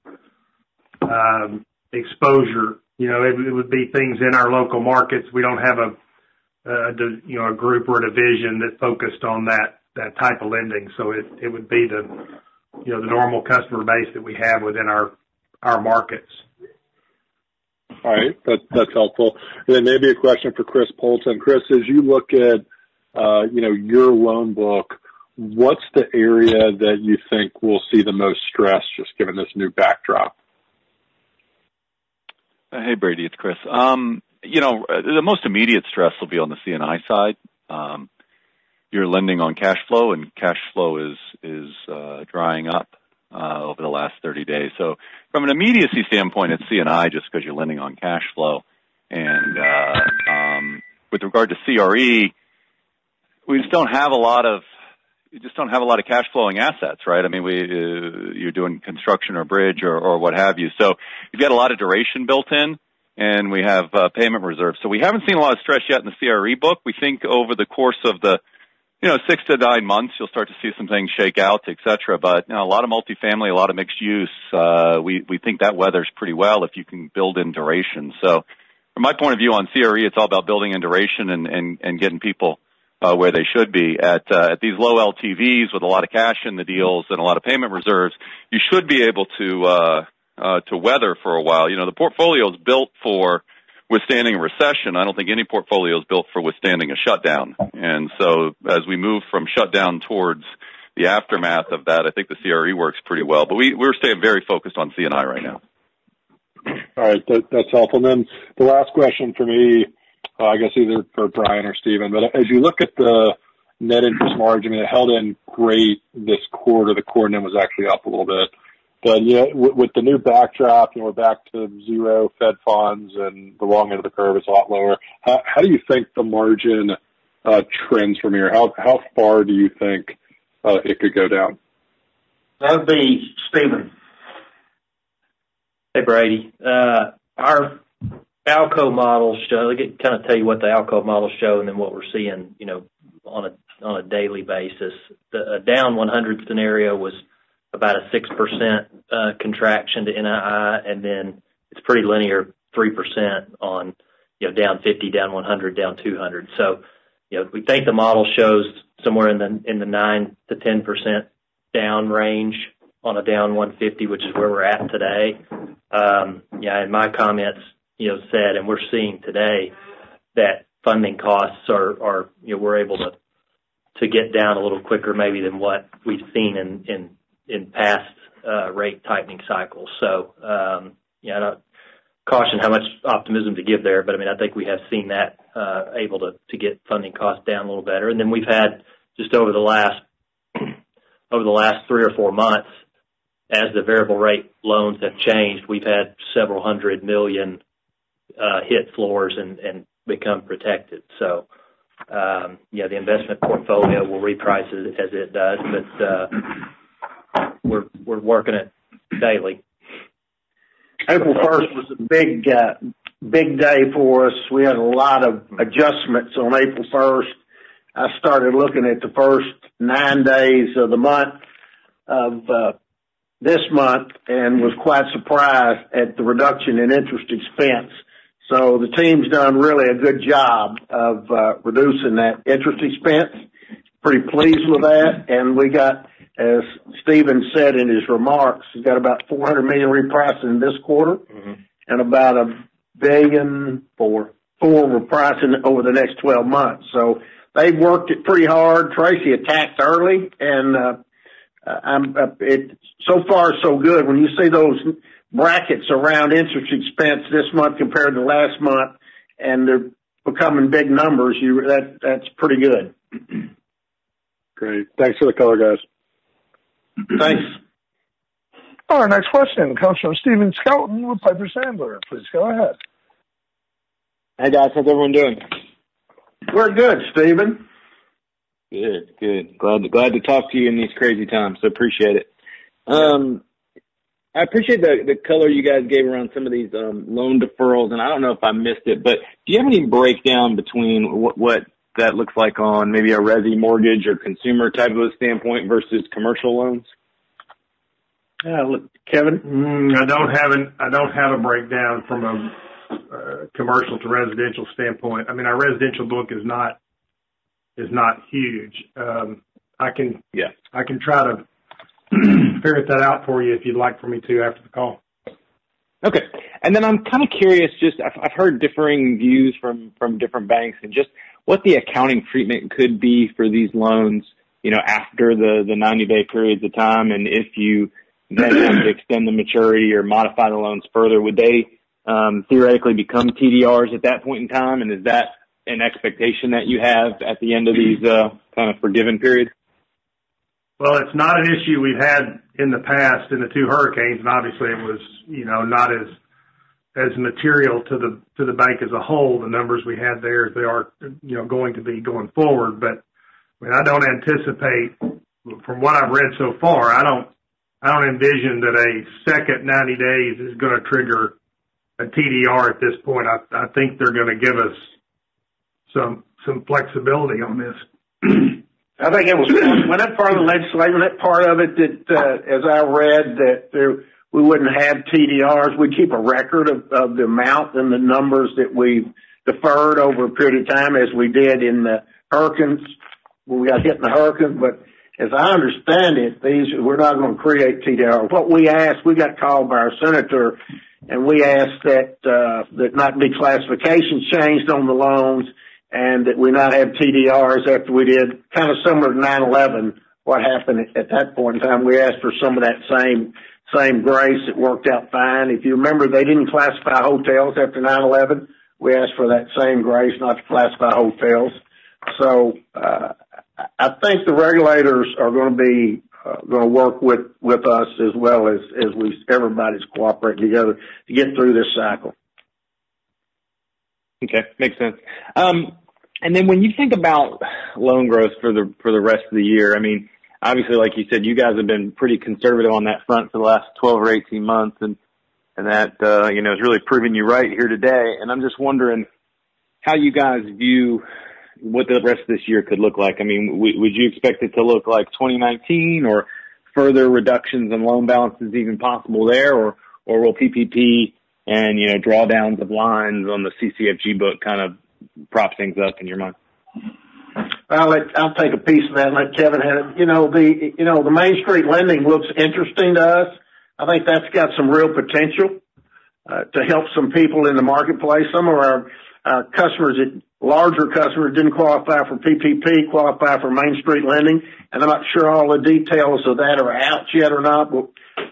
exposure it would be things in our local markets. We don't have a group or a division that focused on that type of lending. So it would be the normal customer base that we have within our markets. All right. That's helpful. And then maybe a question for Chris Poulton. Chris, as you look at, your loan book, what's the area that you think will see the most stress just given this new backdrop? Hey, Brady, it's Chris. The most immediate stress will be on the C&I side. You're lending on cash flow, and cash flow is drying up over the last 30 days. So from an immediacy standpoint, it's C&I just because you're lending on cash flow. And with regard to CRE, we just don't have a lot of cash flowing assets, right? I mean, you're doing construction or bridge or what have you. So you've got a lot of duration built in, and we have payment reserves. So we haven't seen a lot of stress yet in the CRE book. We think over the course of the 6 to 9 months, you'll start to see some things shake out, et cetera. But a lot of multifamily, a lot of mixed use. We think that weathers pretty well if you can build in duration. So from my point of view on CRE, it's all about building in duration and getting people where they should be at these low LTVs with a lot of cash in the deals and a lot of payment reserves. You should be able to weather for a while. The portfolio is built for withstanding a recession. I don't think any portfolio is built for withstanding a shutdown. And so as we move from shutdown towards the aftermath of that, I think the CRE works pretty well. But we're staying very focused on C&I right now. All right, that's helpful. And then the last question for me, I guess either for Brian or Stephen, but as you look at the net interest margin, it held in great this quarter. The core NIM was actually up a little bit. But with the new backdrop, we're back to zero Fed funds and the long end of the curve is a lot lower. How do you think the margin trends from here? How far do you think it could go down? That'd be Stephen. Hey, Brady. Our ALCO models show, I can kind of tell you what the ALCO models show and then what we're seeing, on a daily basis. The down 100 scenario was about a 6% contraction to NII, and then it's pretty linear, 3% on, down 50, down 100, down 200. So, we think the model shows somewhere in the 9 to 10% down range on a down 150, which is where we're at today. In my comments, said, and we're seeing today that funding costs are we're able to get down a little quicker maybe than what we've seen in past rate tightening cycles. So, I don't caution how much optimism to give there, but I think we have seen that able to get funding costs down a little better. And then we've had just over the last 3 or 4 months, as the variable rate loans have changed, we've had several $100 million hit floors and become protected. So, the investment portfolio will reprice as it does, but we're working it daily. April 1st was a big day for us. We had a lot of adjustments on April 1st. I started looking at the first 9 days of the month of this month and was quite surprised at the reduction in interest expense. So the team's done really a good job of reducing that interest expense. Pretty pleased with that. And we got, as Stephen said in his remarks, he's got about $400 million repricing this quarter, and about $1 billion for repricing over the next 12 months. So they've worked it pretty hard. Tracy attacked early, and so far so good. When you see those brackets around interest expense this month compared to last month, and they're becoming big numbers, that's pretty good. Great. Thanks for the color, guys. Thanks. Our next question comes from Stephen Skelton with Piper Sandler. Please go ahead. Hey, guys. How's everyone doing? We're good, Stephen. Good. Glad to talk to you in these crazy times, so appreciate it. I appreciate the color you guys gave around some of these loan deferrals, and I don't know if I missed it, but do you have any breakdown between what that looks like on maybe a resi mortgage or consumer type of a standpoint versus commercial loans? Look, Kevin, I don't have a breakdown from commercial to residential standpoint. I mean, our residential book is not huge. I can try to ferret that out for you if you'd like for me to after the call. Okay. And then I'm kind of curious, just I've heard differing views from different banks and just what the accounting treatment could be for these loans, after the 90-day periods of time. And if you then have to extend the maturity or modify the loans further, would they theoretically become TDRs at that point in time? And is that an expectation that you have at the end of these kind of forgiven periods? Well, it's not an issue we've had in the past in the two hurricanes, and obviously it was, not as material to the bank as a whole. The numbers we had there, they are, going to be going forward. But I mean, I don't anticipate, from what I've read so far, I don't envision that a second 90 days is going to trigger a TDR at this point. I think they're going to give us some flexibility on this. I think it was when that part of the legislation, that part of it that, as I read, that we wouldn't have TDRs. We'd keep a record of the amount and the numbers that we deferred over a period of time, as we did in the hurricanes when we got hit in the hurricane. But as I understand it, we're not going to create TDR. What we asked, we got called by our senator, and we asked that not be classifications changed on the loans, and that we not have TDRs after we did kind of similar to 9/11. What happened at that point in time? We asked for some of that same grace. It worked out fine. If you remember, they didn't classify hotels after 9/11. We asked for that same grace, not to classify hotels. So I think the regulators are going to be going to work with us as well as everybody's cooperating together to get through this cycle. Okay, makes sense. And then when you think about loan growth for the rest of the year, I mean, obviously, like you said, you guys have been pretty conservative on that front for the last 12 or 18 months, and that is really proving you right here today. And I'm just wondering how you guys view what the rest of this year could look like. I mean, would you expect it to look like 2019, or further reductions in loan balances even possible there, or will PPP and drawdowns of lines on the CCFG book kind of prop things up in your mind? I'll take a piece of that and let Kevin have it. The Main Street lending looks interesting to us. I think that's got some real potential to help some people in the marketplace. Some of our customers, larger customers, didn't qualify for PPP, qualify for Main Street lending, and I'm not sure all the details of that are out yet or not, but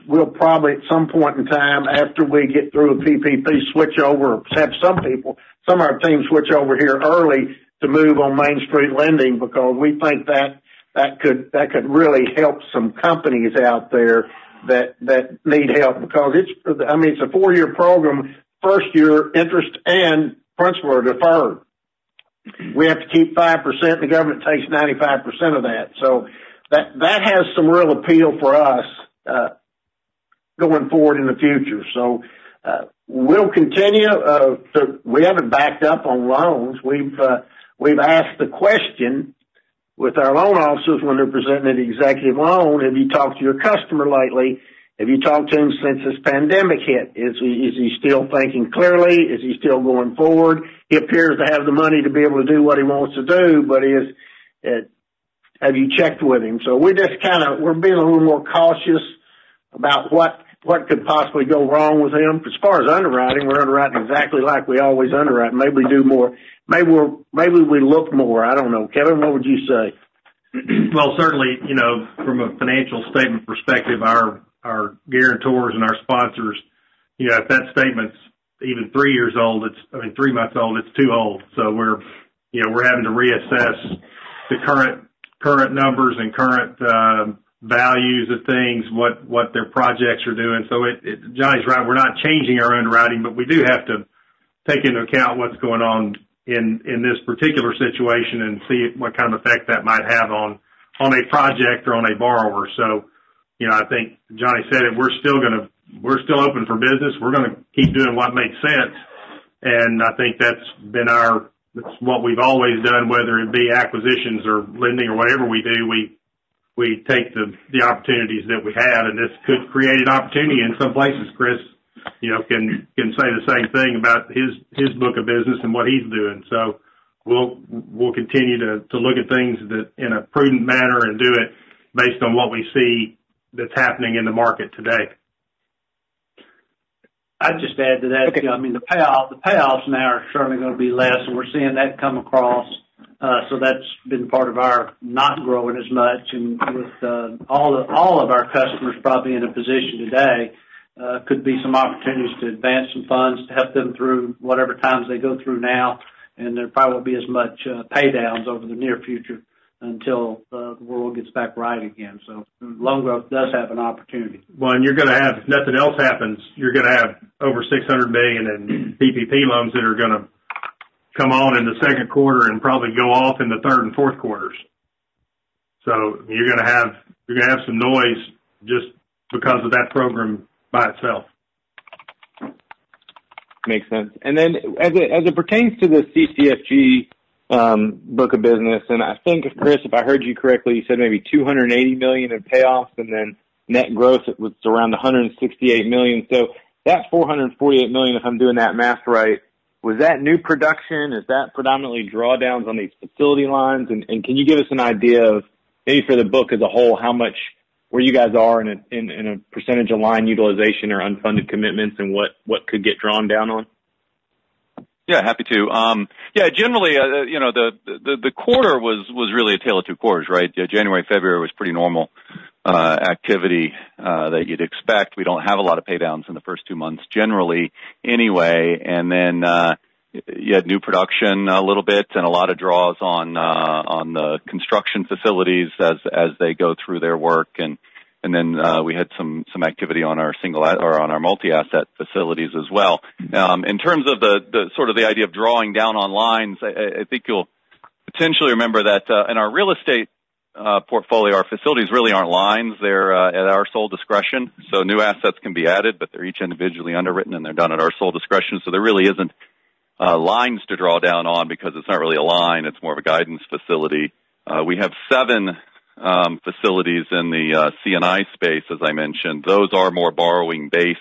we'll probably at some point in time after we get through a PPP switch over, or have some of our teams switch over here early to move on Main Street lending, because we think that could really help some companies out there that need help, because it's a 4-year program. First year interest and principal are deferred. We have to keep 5%, and the government takes 95% of that. So that has some real appeal for us going forward in the future. So we'll continue. We haven't backed up on loans. We've asked the question with our loan officers when they're presenting an executive loan: have you talked to your customer lately? Have you talked to him since this pandemic hit? Is he still thinking clearly? Is he still going forward? He appears to have the money to be able to do what he wants to do, but have you checked with him? So we're being a little more cautious about what could possibly go wrong with him. As far as underwriting, we're underwriting exactly like we always underwrite. Maybe we do more. Maybe we look more. I don't know. Kevin, what would you say? Well, certainly, from a financial statement perspective, our guarantors and our sponsors, if that statement's even 3 years old, 3 months old, it's too old. So we're having to reassess the current numbers and current values of things, what their projects are doing. So Johnny's right. We're not changing our underwriting, but we do have to take into account what's going on in this particular situation and see what kind of effect that might have on a project or on a borrower. So, I think Johnny said it. We're still open for business. We're going to keep doing what makes sense. And I think that's what we've always done, whether it be acquisitions or lending or whatever we do. We take the opportunities that we have, and this could create an opportunity in some places, Chris. can say the same thing about his book of business and what he's doing. So we'll continue to look at things that in a prudent manner and do it based on what we see that's happening in the market today. I'd just add to that, okay. The payoffs now are certainly going to be less, and we're seeing that come across. So that's been part of our not growing as much. And with all of our customers probably in a position today, could be some opportunities to advance some funds to help them through whatever times they go through now. And there probably won't be as much pay downs over the near future until the world gets back right again. So loan growth does have an opportunity. Well, and you're going to have, if nothing else happens, you're going to have over $600 million in PPP loans that are going to come on in the second quarter and probably go off in the third and fourth quarters. So you're going to have some noise just because of that program by itself. Makes sense. And then as it pertains to the CCFG book of business, and I think, Chris, if I heard you correctly, you said maybe $280 million in payoffs, and then net growth was around $168 million. So that $448 million, if I'm doing that math right, was that new production? Is that predominantly drawdowns on these facility lines? And can you give us an idea of, maybe for the book as a whole, how much, where you guys are in a percentage of line utilization or unfunded commitments, and what could get drawn down on? Yeah, happy to. Generally, the quarter was really a tale of two quarters, right? January, February was pretty normal activity that you'd expect. We don't have a lot of pay downs in the first 2 months generally anyway. And then you had new production a little bit and a lot of draws on the construction facilities as they go through their work. And then we had some activity on our on our multi-asset facilities as well. In terms of the sort of the idea of drawing down on lines, I think you'll potentially remember that in our real estate portfolio, our facilities really aren't lines. They're at our sole discretion. So new assets can be added, but they're each individually underwritten and they're done at our sole discretion. So there really isn't lines to draw down on because it's not really a line. It's more of a guidance facility. We have 7 facilities in the C&I space, as I mentioned. Those are more borrowing base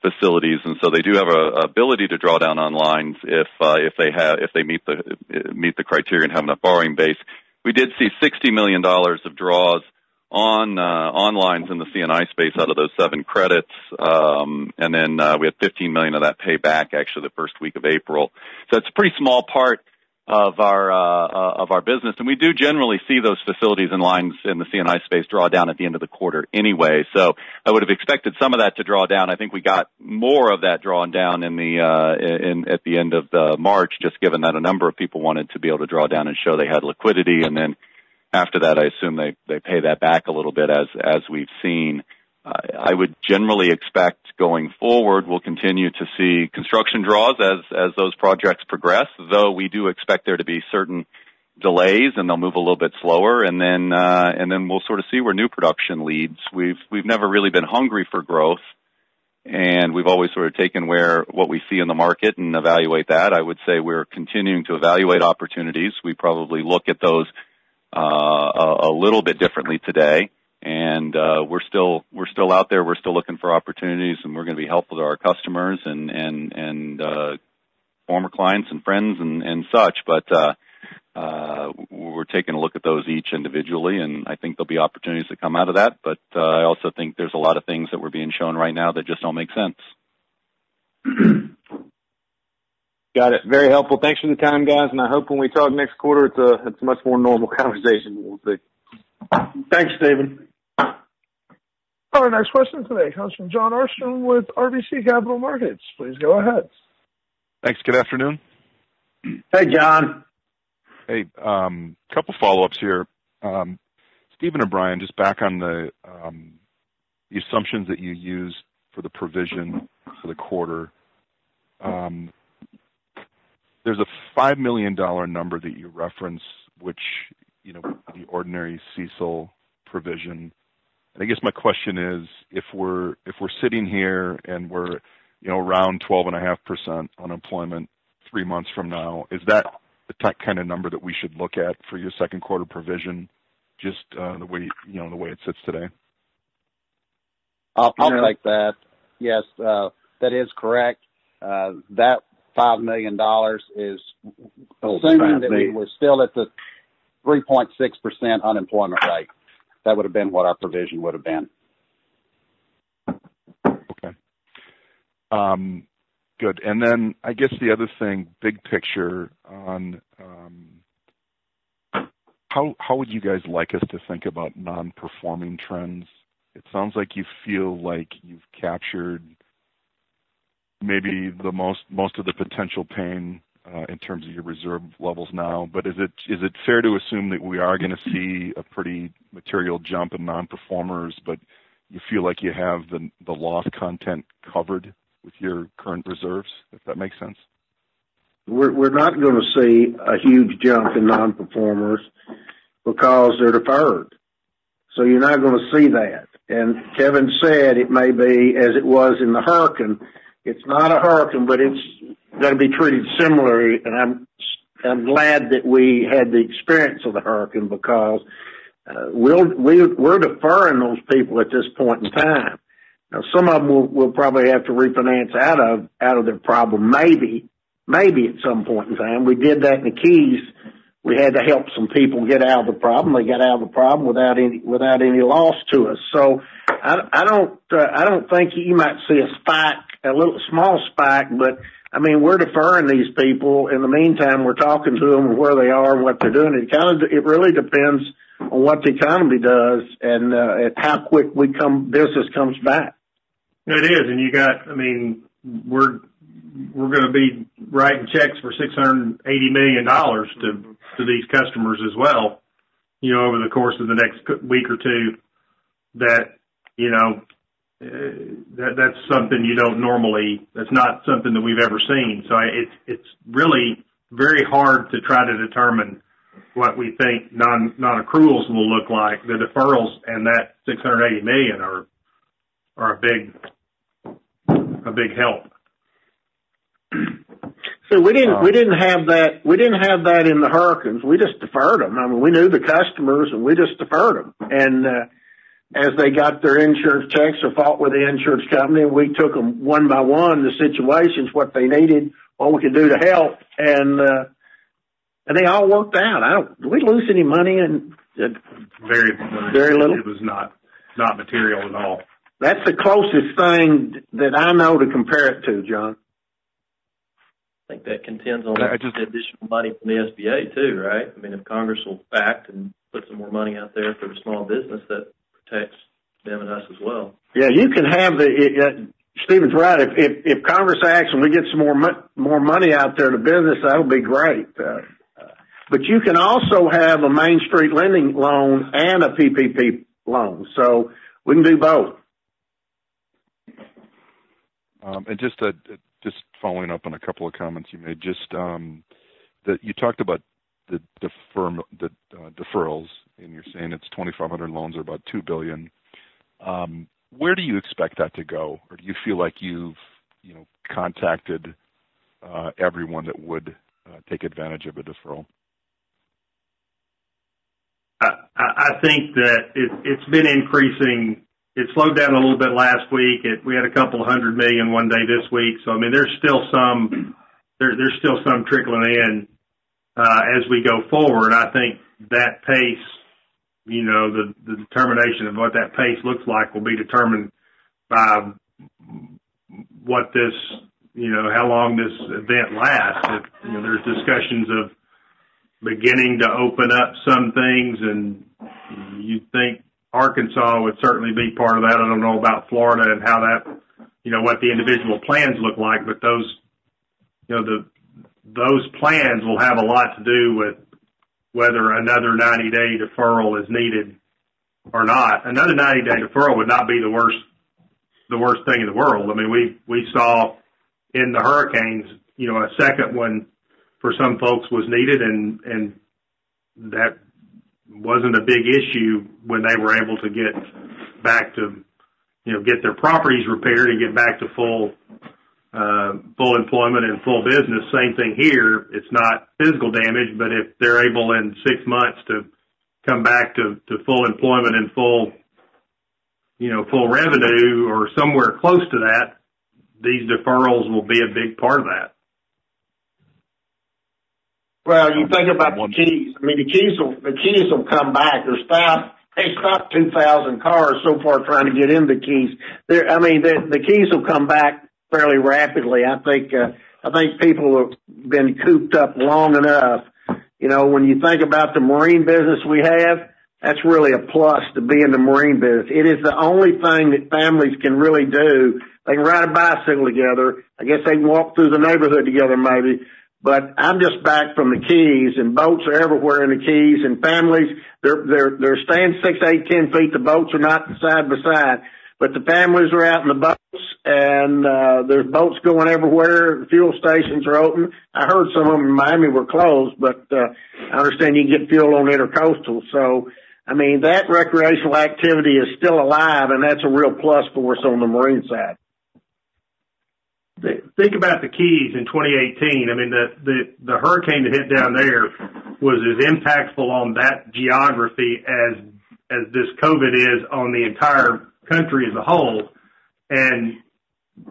facilities, and so they do have a ability to draw down on lines if they meet the criteria and have enough borrowing base. We did see $60 million of draws on lines in the C&I space out of those 7 credits, and then we had $15 million of that pay back actually the first week of April. So it's a pretty small part of our business, and we do generally see those facilities and lines in the C&I space draw down at the end of the quarter anyway. So I would have expected some of that to draw down. I think we got more of that drawn down at the end of March, just given that a number of people wanted to be able to draw down and show they had liquidity, and then after that, I assume they pay that back a little bit as we've seen. I would generally expect going forward we'll continue to see construction draws as those projects progress, though we do expect there to be certain delays and they'll move a little bit slower, and then we'll sort of see where new production leads. We've never really been hungry for growth, and we've always sort of taken what we see in the market and evaluate that. I would say we're continuing to evaluate opportunities. We probably look at those a little bit differently today. And we're still out there. We're still looking for opportunities, and we're going to be helpful to our customers and former clients and friends and such. But we're taking a look at those each individually, and I think there'll be opportunities that come out of that. But I also think there's a lot of things that we're being shown right now that just don't make sense. Got it. Very helpful. Thanks for the time, guys. And I hope when we talk next quarter, it's a much more normal conversation. We'll see. Thanks, Stephen. Our next question today comes from John Armstrong with RBC Capital Markets. Please go ahead. Thanks. Good afternoon. Hey, John. Hey, couple follow-ups here. Stephen and Brian, just back on the assumptions that you used for the provision for the quarter. There's a $5 million number that you reference, which, the ordinary CECL provision. And I guess my question is, if we're sitting here and we're, around 12.5% unemployment 3 months from now, is that the kind of number that we should look at for your second quarter provision, just the way it sits today? I'll take that. Yes. that is correct. That $5 million is assuming that we were still at the 3.6% unemployment rate. That would have been what our provision would have been. Okay. Good. And then I guess the other thing, big picture on how would you guys like us to think about non-performing trends? It sounds like you feel like you've captured maybe the most of the potential pain in terms of your reserve levels now. But is it fair to assume that we are going to see a pretty material jump in non-performers, but you feel like you have the loss content covered with your current reserves, if that makes sense? We're not going to see a huge jump in non-performers because they're deferred. So you're not going to see that. And Kevin said it may be as it was in the hurricane. It's not a hurricane, but it's going to be treated similarly. And I'm glad that we had the experience of the hurricane because we're deferring those people at this point in time. Now, some of them will probably have to refinance out of their problem, maybe at some point in time. We did that in the Keys. We had to help some people get out of the problem. They got out of the problem without any loss to us. So I don't think you might see a spike, a little small spike, but I mean, we're deferring these people. In the meantime, we're talking to them where they are and what they're doing. It really depends on what the economy does and how quick business comes back. It is, and we're going to be writing checks for $680 million to these customers as well, over the course of the next week or two. That's something you don't normally. That's not something that we've ever seen. So it's really very hard to try to determine what we think non-accruals will look like. The deferrals and that $680 million are a big help. So we didn't have that. We didn't have that in the hurricanes. We just deferred them. I mean, we knew the customers, and we just deferred them. And as they got their insurance checks or fought with the insurance company, we took them one by one, the situations, what they needed, what we could do to help, and they all worked out. Did we lose any money? Very little. It was not material at all. That's the closest thing that I know to compare it to, John. I think that contends on the additional money from the SBA too, right? I mean, if Congress will act and put some more money out there for the small business, that protects them and us as well. Yeah, you can have Stephen's right. If Congress acts and we get some more money out there to business, that'll be great. But you can also have a Main Street lending loan and a PPP loan, so we can do both. And just following up on a couple of comments you made, that you talked about the deferrals, and you're saying it's 2,500 loans or about $2 billion. Where do you expect that to go, or do you feel like you've contacted everyone that would take advantage of a deferral? I think that it's been increasing. It slowed down a little bit last week. We had a couple of $100 million one day this week. So, I mean, there's still some trickling in, as we go forward. I think that pace, the determination of what that pace looks like will be determined by what this, how long this event lasts. There's discussions of beginning to open up some things, and you think Arkansas would certainly be part of that. I don't know about Florida and how that, what the individual plans look like, but those plans will have a lot to do with whether another 90-day deferral is needed or not. Another 90-day deferral would not be the worst thing in the world. I mean, we saw in the hurricanes, a second one for some folks was needed, and that wasn't a big issue when they were able to get back to, get their properties repaired and get back to full employment and full business. Same thing here. It's not physical damage, but if they're able in 6 months to come back to full employment and full revenue or somewhere close to that, these deferrals will be a big part of that. Well, you think about the keys. I mean, the keys will come back. They stopped 2,000 cars so far trying to get in the keys. The keys will come back fairly rapidly. I think people have been cooped up long enough. You know, when you think about the marine business we have, that's really a plus to be in the marine business. It is the only thing that families can really do. They can ride a bicycle together. I guess they can walk through the neighborhood together maybe. But I'm just back from the Keys, and boats are everywhere in the Keys, and families, they're staying 6, 8, 10 feet. The boats are not side by side, but the families are out in the boats, and there's boats going everywhere. The fuel stations are open. I heard some of them in Miami were closed, but I understand you can get fuel on Intercoastal. So, I mean, that recreational activity is still alive, and that's a real plus for us on the marine side. Think about the Keys in 2018. I mean, the hurricane that hit down there was as impactful on that geography as this COVID is on the entire country as a whole. And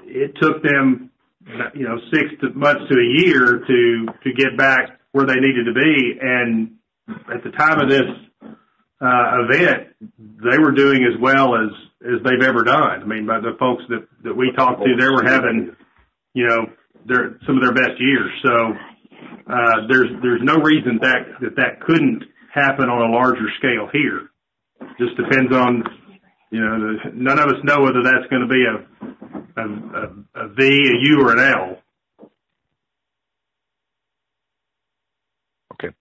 it took them, 6 months to a year to get back where they needed to be. And at the time of this event, they were doing as well as they've ever done. I mean, by the folks that we talked to, they were having some of their best years. So, there's no reason that couldn't happen on a larger scale here. Just depends on, none of us know whether that's going to be a V, a U, or an L. Okay.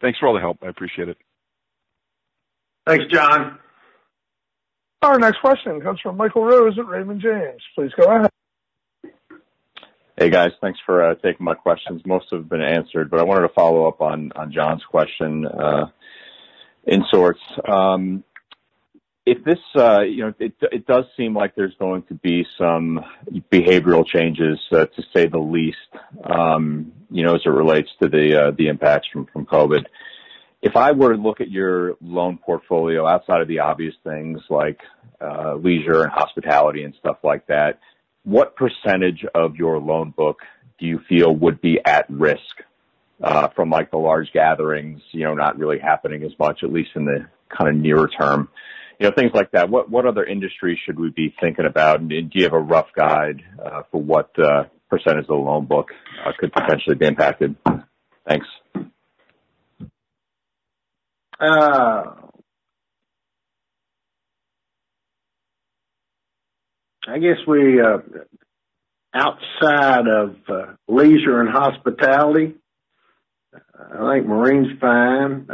Thanks for all the help. I appreciate it. Thanks, John. Our next question comes from Michael Rose at Raymond James. Please go ahead. Hey, guys. Thanks for taking my questions. Most have been answered, but I wanted to follow up on John's question in sorts. If this, it does seem like there's going to be some behavioral changes, to say the least, as it relates to the impacts from COVID. If I were to look at your loan portfolio outside of the obvious things like leisure and hospitality and stuff like that, what percentage of your loan book do you feel would be at risk from like the large gatherings, not really happening as much, at least in the kind of nearer term, things like that? What other industries should we be thinking about? And do you have a rough guide for what percentage of the loan book could potentially be impacted? Thanks. I guess we, outside of leisure and hospitality, I think marine's fine.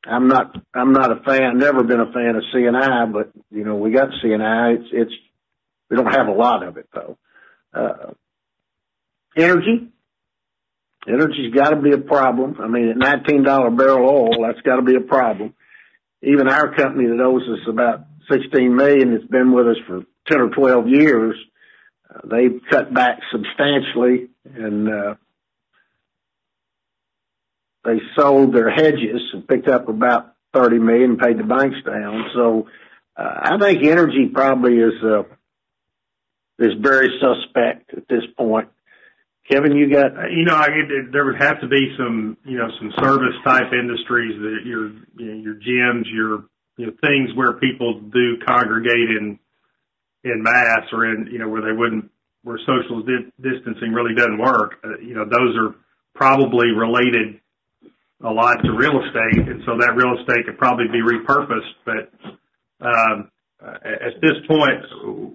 I'm not a fan, never been a fan of C&I, but, we got C&I. We don't have a lot of it, though. Energy's got to be a problem. I mean, at $19 barrel oil, that's got to be a problem. Even our company that owes us about $16 million, that's been with us for 10 or 12 years, they've cut back substantially, and they sold their hedges and picked up about $30 million and paid the banks down. So I think energy probably is very suspect at this point. Kevin, you got? There would have to be some service type industries, that your gyms, your things where people do congregate in mass, or where social distancing really doesn't work. Those are probably related a lot to real estate, and so that real estate could probably be repurposed. But at this point,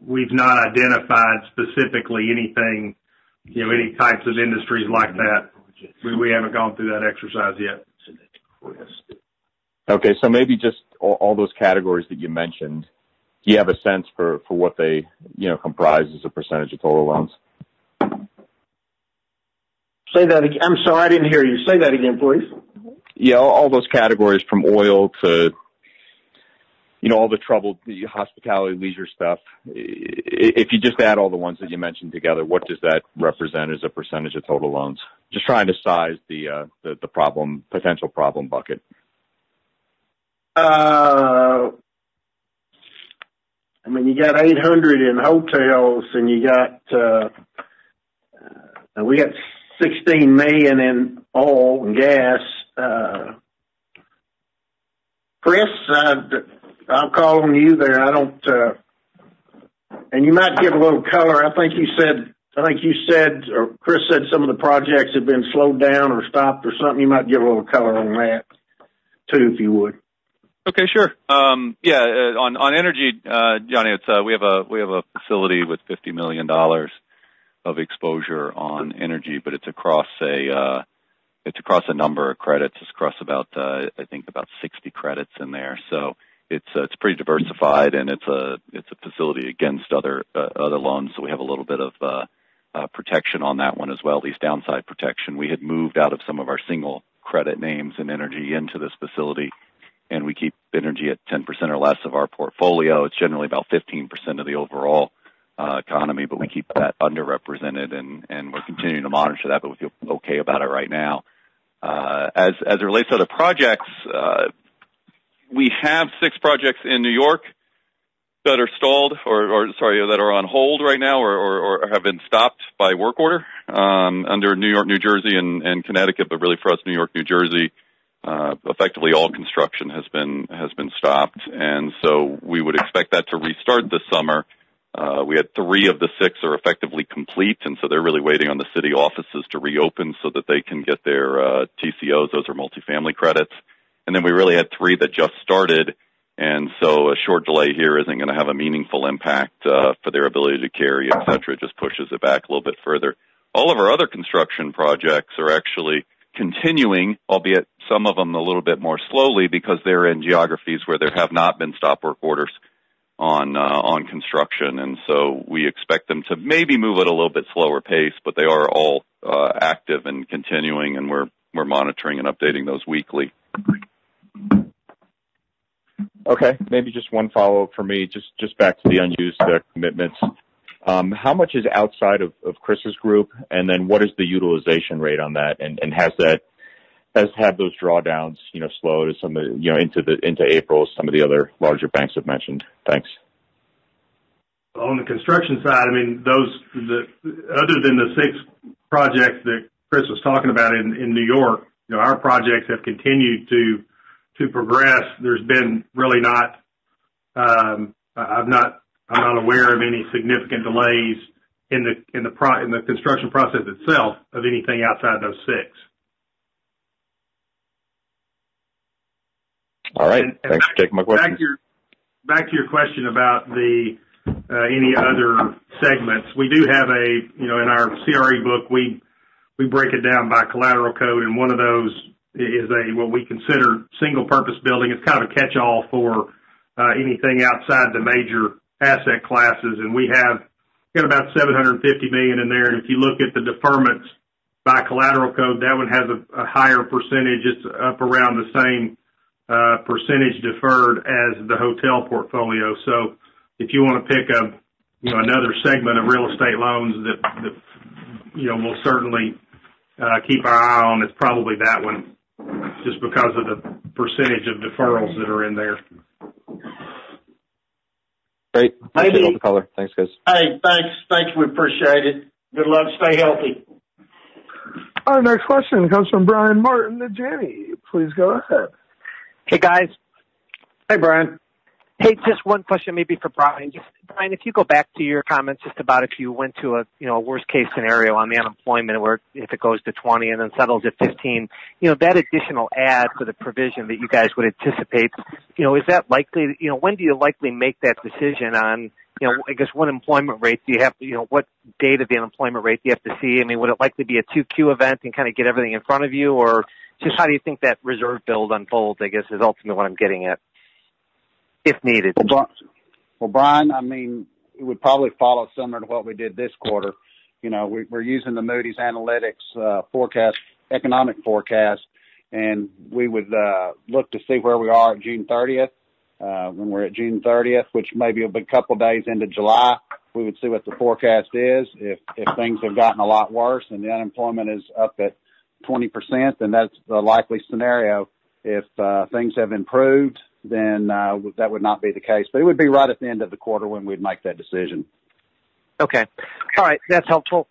we've not identified specifically anything, any types of industries like that. We haven't gone through that exercise yet. Okay, so maybe just all those categories that you mentioned, do you have a sense for what they, comprise as a percentage of total loans? Say that again. I'm sorry, I didn't hear you. Say that again, please. Yeah, all those categories from oil to, all the troubled hospitality, leisure stuff. If you just add all the ones that you mentioned together, what does that represent as a percentage of total loans? Just trying to size the potential problem bucket. I mean, you got 800 in hotels, and you got we got 16 million in oil and gas. Chris, I'll call on you there. I don't, and you might give a little color. I think you said, or Chris said some of the projects have been slowed down or stopped or something. You might give a little color on that too, if you would. Okay, sure. On energy, Johnny, it's we have a facility with $50 million of exposure on energy, but it's across a number of credits. It's across about 60 credits in there. So it's pretty diversified, and it's a facility against other loans. So we have a little bit of protection on that one as well, at least downside protection. We had moved out of some of our single credit names in energy into this facility, and we keep energy at 10% or less of our portfolio. It's generally about 15% of the overall economy, but we keep that underrepresented, and we're continuing to monitor that, but we feel okay about it right now. As it relates to other projects, we have 6 projects in New York that are stalled, that are on hold right now, or have been stopped by work order under New York, New Jersey, and Connecticut. But really, for us, New York, New Jersey, effectively all construction has been stopped, and so we would expect that to restart this summer. We had 3 of the 6 are effectively complete, and so they're really waiting on the city offices to reopen so that they can get their TCOs. Those are multifamily credits. And then we really had 3 that just started, and so a short delay here isn't going to have a meaningful impact for their ability to carry, et cetera. It just pushes it back a little bit further. All of our other construction projects are actually continuing, albeit some of them a little bit more slowly because they're in geographies where there have not been stop work orders on construction, and so we expect them to maybe move at a little bit slower pace, but they are all active and continuing, and we're monitoring and updating those weekly. Okay, maybe just one follow-up for me, just back to the unused commitments. How much is outside of Chris's group, and then what is the utilization rate on that, and has had those drawdowns, slowed as some of, into April, some of the other larger banks have mentioned? Thanks. On the construction side, I mean, other than the 6 projects that Chris was talking about in New York, our projects have continued to progress. There's been really not, I'm not aware of any significant delays in the construction process itself of anything outside those 6. All right. Thanks for taking my question. Back to your question about any other segments. We do have in our CRE book, we break it down by collateral code, and one of those is what we consider single purpose building. It's kind of a catch-all for anything outside the major asset classes, and we got about $750 million in there. And if you look at the deferments by collateral code, that one has a higher percentage. It's up around the same percentage deferred as the hotel portfolio. So if you want to pick another segment of real estate loans that we'll certainly keep our eye on, it's probably that one, just because of the percentage of deferrals that are in there. Great. Appreciate all the color. Thanks, guys. Hey, thanks. We appreciate it. Good luck. Stay healthy. Our next question comes from Brian Martin at Janney. Please go ahead. Hey, guys. Hey, Brian. Hey, just one question maybe for Brian. Brian, if you go back to your comments just about if you went to a worst case scenario on the unemployment where if it goes to 20 and then settles at 15, that additional add for the provision that you guys would anticipate, is that likely, when do you likely make that decision on, I guess what employment rate do you have, what date of the unemployment rate do you have to see? I mean, would it likely be a 2Q event and kind of get everything in front of you, or just how do you think that reserve build unfolds, I guess, is ultimately what I'm getting at, if needed? Well, Brian, I mean, it would probably follow similar to what we did this quarter. We're using the Moody's Analytics economic forecast, and we would look to see where we are at June 30th. When we're at June 30th, which maybe will be a couple of days into July, we would see what the forecast is. If things have gotten a lot worse and the unemployment is up at 20%, then that's the likely scenario. If things have improved then that would not be the case. But it would be right at the end of the quarter when we'd make that decision. Okay. All right. That's helpful.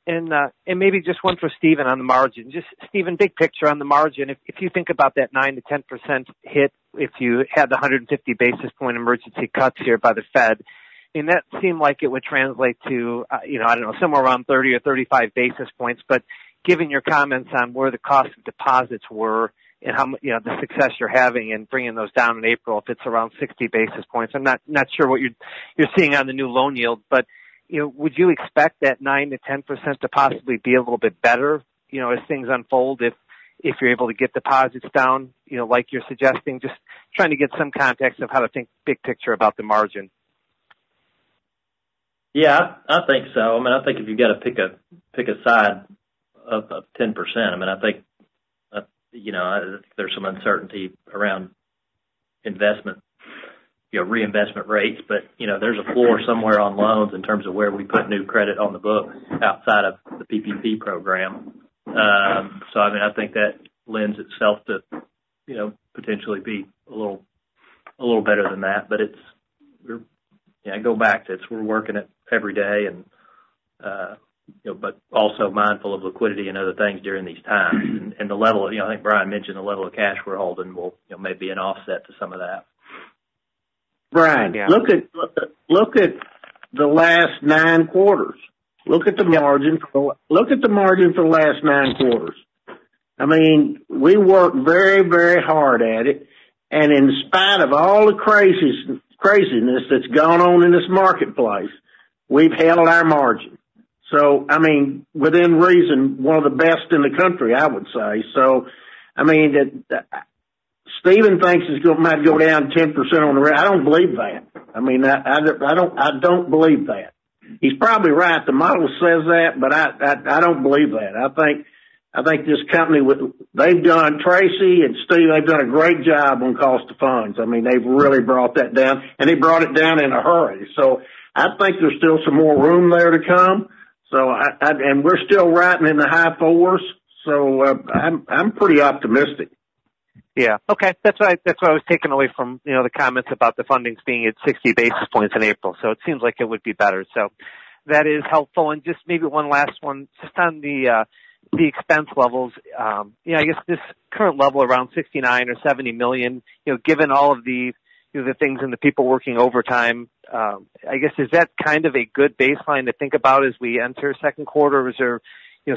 And maybe just one for Stephen on the margin. Just, Stephen, big picture on the margin. If you think about that 9 to 10% hit, if you had the 150 basis point emergency cuts here by the Fed, and that seemed like it would translate to, I don't know, somewhere around 30 or 35 basis points. But given your comments on where the cost of deposits were and how, the success you're having in bringing those down in April, if it's around 60 basis points, I'm not sure what you're seeing on the new loan yield, but would you expect that 9 to 10% to possibly be a little bit better, as things unfold if you're able to get deposits down, like you're suggesting? Just trying to get some context of how to think big picture about the margin. Yeah, I think so. I mean, I think if you got to pick a side of 10%, I mean, I think, I think there's some uncertainty around investment, reinvestment rates, but, there's a floor somewhere on loans in terms of where we put new credit on the book outside of the PPP program. So, I mean, I think that lends itself to, potentially be a little better than that, but I go back to we're working it every day and, but also mindful of liquidity and other things during these times. And the level, I think Brian mentioned the level of cash we're holding will, maybe an offset to some of that. Brian, yeah. Look at the last 9 quarters. Look at the margin. Look at the margin for the last 9 quarters. I mean, we worked very, very hard at it, and in spite of all the craziness that's gone on in this marketplace, we've held our margin. So, I mean, within reason, one of the best in the country, I would say. So, I mean, Stephen thinks might go down 10% on the rate. I don't believe that. I mean, I don't believe that. He's probably right. The model says that, but I don't believe that. I think this company, Tracy and Steve, they've done a great job on cost of funds. I mean, they've really brought that down, and they brought it down in a hurry. So I think there's still some more room there to come. So and we're still riding in the high 4s. So I'm pretty optimistic. Yeah. Okay. That's what I was taking away from, the comments about the fundings being at 60 basis points in April. So it seems like it would be better. So that is helpful. And just maybe one last one, just on the expense levels. I guess this current level around 69 or 70 million, given all of the things and the people working overtime, I guess, is that kind of a good baseline to think about as we enter second quarter? Or is there,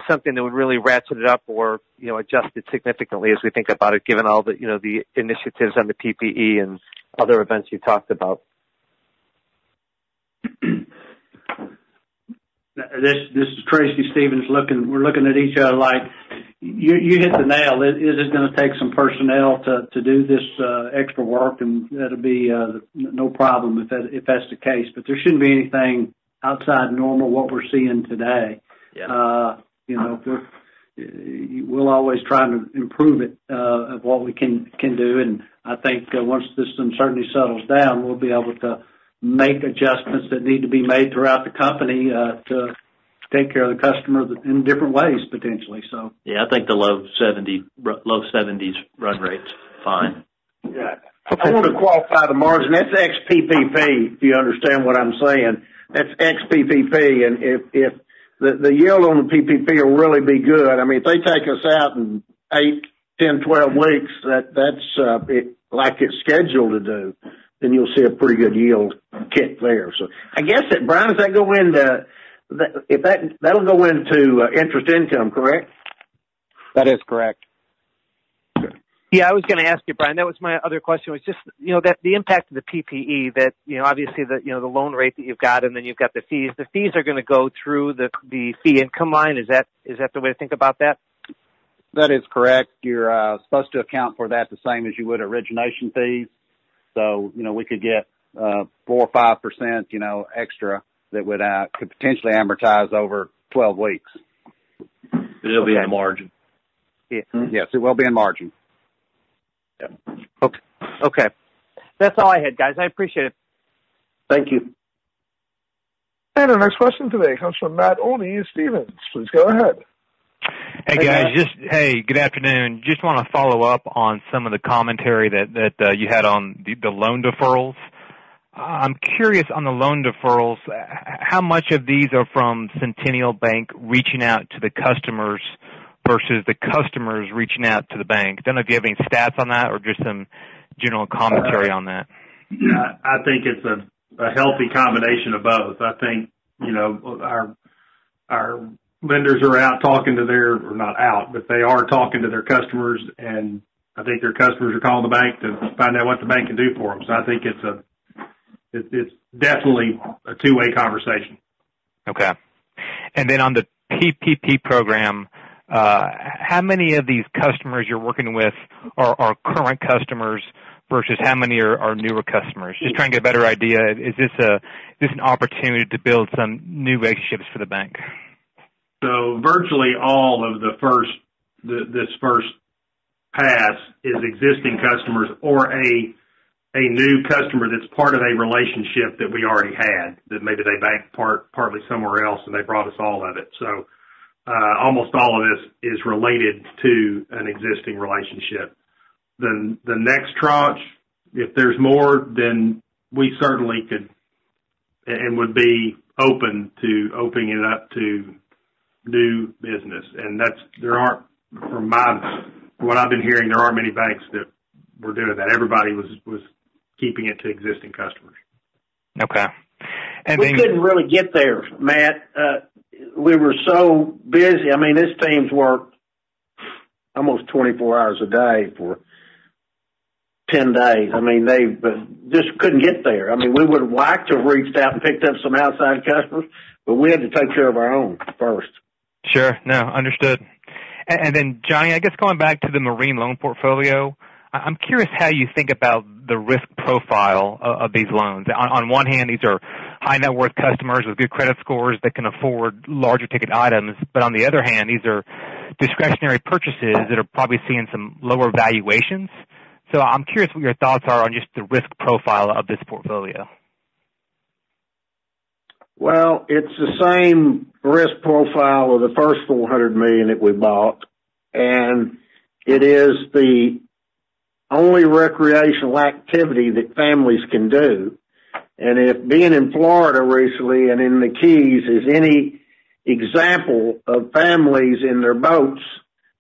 something that would really ratchet it up or, adjust it significantly as we think about it, given all the, the initiatives on the PPE and other events you talked about? This is Tracy Stevens we're looking at each other like you hit the nail. It is going to take some personnel to do this extra work, and that'll be no problem if that's the case. But there shouldn't be anything outside normal what we're seeing today. Yeah. We'll always try to improve it of what we can do, and I think once this uncertainty settles down, we'll be able to make adjustments that need to be made throughout the company to take care of the customer in different ways potentially. So yeah, I think the low 70s run rate's fine. Yeah, I want to qualify the margin. That's ex-PPP. If you understand what I'm saying, that's ex-PPP, and if the yield on the PPP will really be good. I mean, if they take us out in 8, 10, 12 weeks, that's like it's scheduled to do, then you'll see a pretty good yield kick there. So I guess that, Brian, does that go into that'll go into interest income, correct? That is correct. Yeah, I was going to ask you, Brian. That was my other question. Was just that the impact of the PPE. That obviously the loan rate that you've got, and then you've got the fees. The fees are going to go through the fee income line. Is that the way to think about that? That is correct. You're supposed to account for that the same as you would origination fees. So we could get 4 or 5%, extra that would could potentially amortize over 12 weeks. But it'll be in margin. Yeah. Yes, it will be in margin. Yeah. Okay. That's all I had, guys. I appreciate it. Thank you. And our next question today comes from Matt Olney of Stephens. Please go ahead. Hey guys, good afternoon. Just want to follow up on some of the commentary that you had on the loan deferrals. I'm curious on the loan deferrals, how much of these are from Centennial Bank reaching out to the customers versus the customers reaching out to the bank? Don't know if you have any stats on that or just some general commentary on that. I think it's a healthy combination of both. I think, our lenders are out talking to or not out, but they are talking to their customers, and I think their customers are calling the bank to find out what the bank can do for them. So I think it's definitely a two-way conversation. Okay. And then on the PPP program, how many of these customers you're working with are current customers versus how many are newer customers? Just trying to get a better idea. Is this an opportunity to build some new relationships for the bank? So virtually all of this first pass is existing customers or a new customer that's part of a relationship that we already had, that maybe they banked partly somewhere else and they brought us all of it. So almost all of this is related to an existing relationship. The next tranche, if there's more, then we certainly could and would be open to opening it up to new business. And from what I've been hearing, there aren't many banks that were doing that. Everybody was keeping it to existing customers. Okay. And we couldn't really get there, Matt. We were so busy. I mean, this team's worked almost 24 hours a day for 10 days. I mean, they just couldn't get there. I mean, we would have liked to have reached out and picked up some outside customers, but we had to take care of our own first. Sure. No, understood. And then, Johnny, I guess going back to the marine loan portfolio, I'm curious how you think about the risk profile of these loans. On one hand, these are high net worth customers with good credit scores that can afford larger ticket items. But on the other hand, these are discretionary purchases that are probably seeing some lower valuations. So I'm curious what your thoughts are on just the risk profile of this portfolio. Well, it's the same risk profile of the first $400 million that we bought, and it is the only recreational activity that families can do. And if being in Florida recently and in the Keys is any example of families in their boats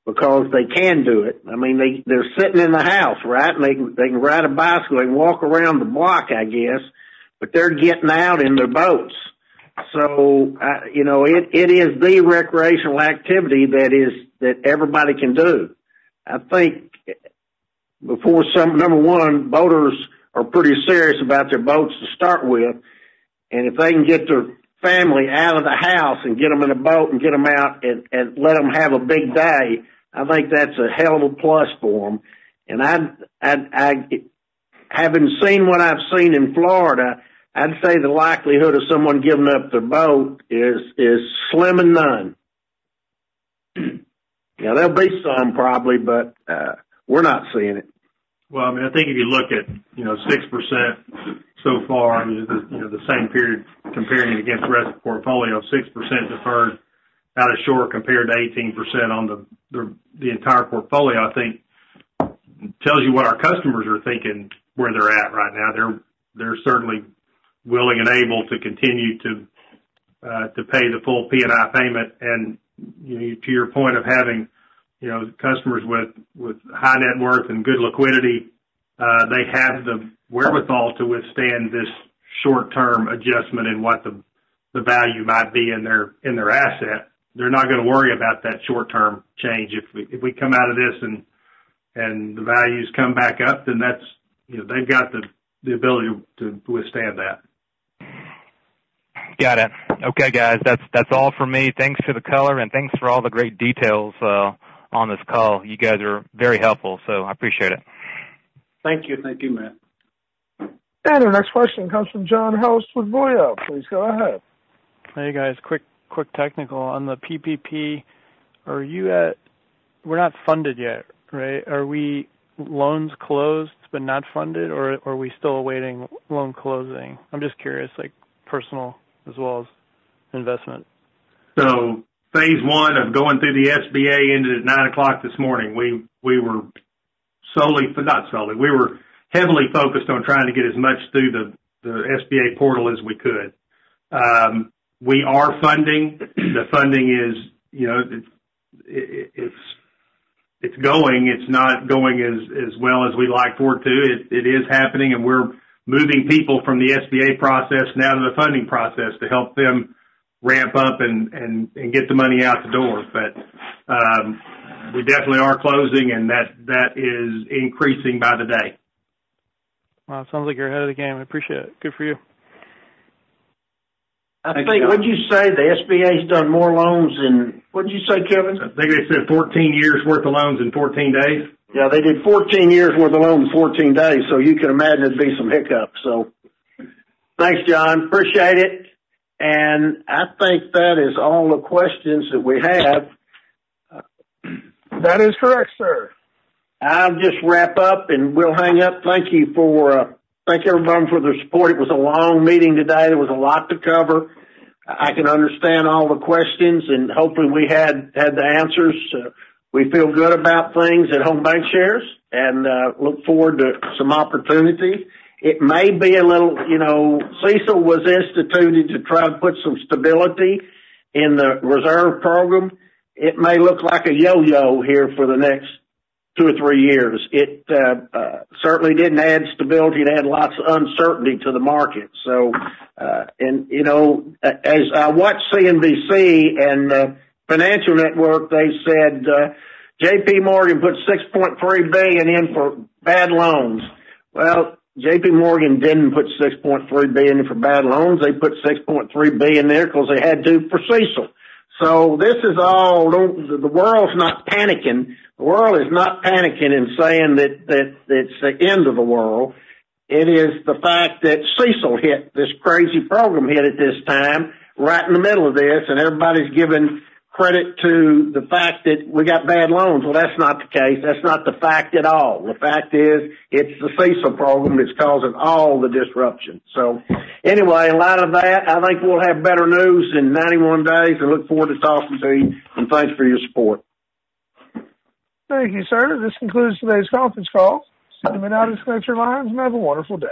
because they can do it. I mean, they're sitting in the house, right? And they can ride a bicycle, they can walk around the block, I guess, but they're getting out in their boats. So, it is the recreational activity that everybody can do. I think number one, boaters are pretty serious about their boats to start with. And if they can get their family out of the house and get them in a boat and get them out and let them have a big day, I think that's a hell of a plus for them. And I having seen what I've seen in Florida, I'd say the likelihood of someone giving up their boat is slim and none. Yeah, there'll be some probably, but we're not seeing it. Well, I mean, I think if you look at 6% so far, the same period comparing it against the rest of the portfolio, 6% deferred out of shore compared to 18% on the entire portfolio, I think tells you what our customers are thinking where they're at right now. They're certainly willing and able to continue to pay the full P&I payment. And to your point of having customers with high net worth and good liquidity, they have the wherewithal to withstand this short-term adjustment in what the value might be in their asset. They're not going to worry about that short-term change. If we come out of this and the values come back up, then that's they've got the ability to withstand that. Got it. Okay, guys, that's all for me. Thanks for the color and thanks for all the great details on this call. You guys are very helpful, so I appreciate it. Thank you. Thank you, Matt. And our next question comes from John House with Voya. Please go ahead. Hey, guys, quick technical. On the PPP, we're not funded yet, right? Are we loans closed but not funded, or are we still awaiting loan closing? I'm just curious, like personal as well as investment. So phase one of going through the SBA ended at 9:00 this morning. We were we were heavily focused on trying to get as much through the SBA portal as we could. We are funding. The funding is, it's going. It's not going as well as we'd like for it to. It is happening, and we're moving people from the SBA process now to the funding process to help them ramp up and get the money out the door. But we definitely are closing, and that is increasing by the day. Wow, it sounds like you're ahead of the game. I appreciate it. Good for you. I think, what'd you say? The SBA's done more loans in, what'd you say, Kevin? I think they said 14 years worth of loans in 14 days. Yeah, they did 14 years worth of loans in 14 days, so you can imagine there'd be some hiccups. So thanks, John. Appreciate it. And I think that is all the questions that we have. That is correct, sir. I'll just wrap up and we'll hang up. Thank everyone for their support. It was a long meeting today. There was a lot to cover. I can understand all the questions, and hopefully we had the answers. We feel good about things at Home Bancshares and look forward to some opportunities. It may be a little, CECL was instituted to try to put some stability in the reserve program. It may look like a yo-yo here for the next 2 or 3 years. It certainly didn't add stability. It added lots of uncertainty to the market. So, as I watched CNBC and Financial Network, they said J.P. Morgan put $6.3 billion in for bad loans. Well, J.P. Morgan didn't put $6.3 billion in for bad loans. They put $6.3 billion there because they had to for CECL. So this is all, the world's not panicking. The world is not panicking and saying that it's the end of the world. It is the fact that CECL hit, this crazy program hit at this time, right in the middle of this, and everybody's giving credit to the fact that we got bad loans. Well, that's not the case. That's not the fact at all. The fact is it's the CECL program that's causing all the disruption. So anyway, in light of that, I think we'll have better news in 91 days and look forward to talking to you, and thanks for your support. Thank you, sir. This concludes today's conference call. You may now disconnect your lines and have a wonderful day.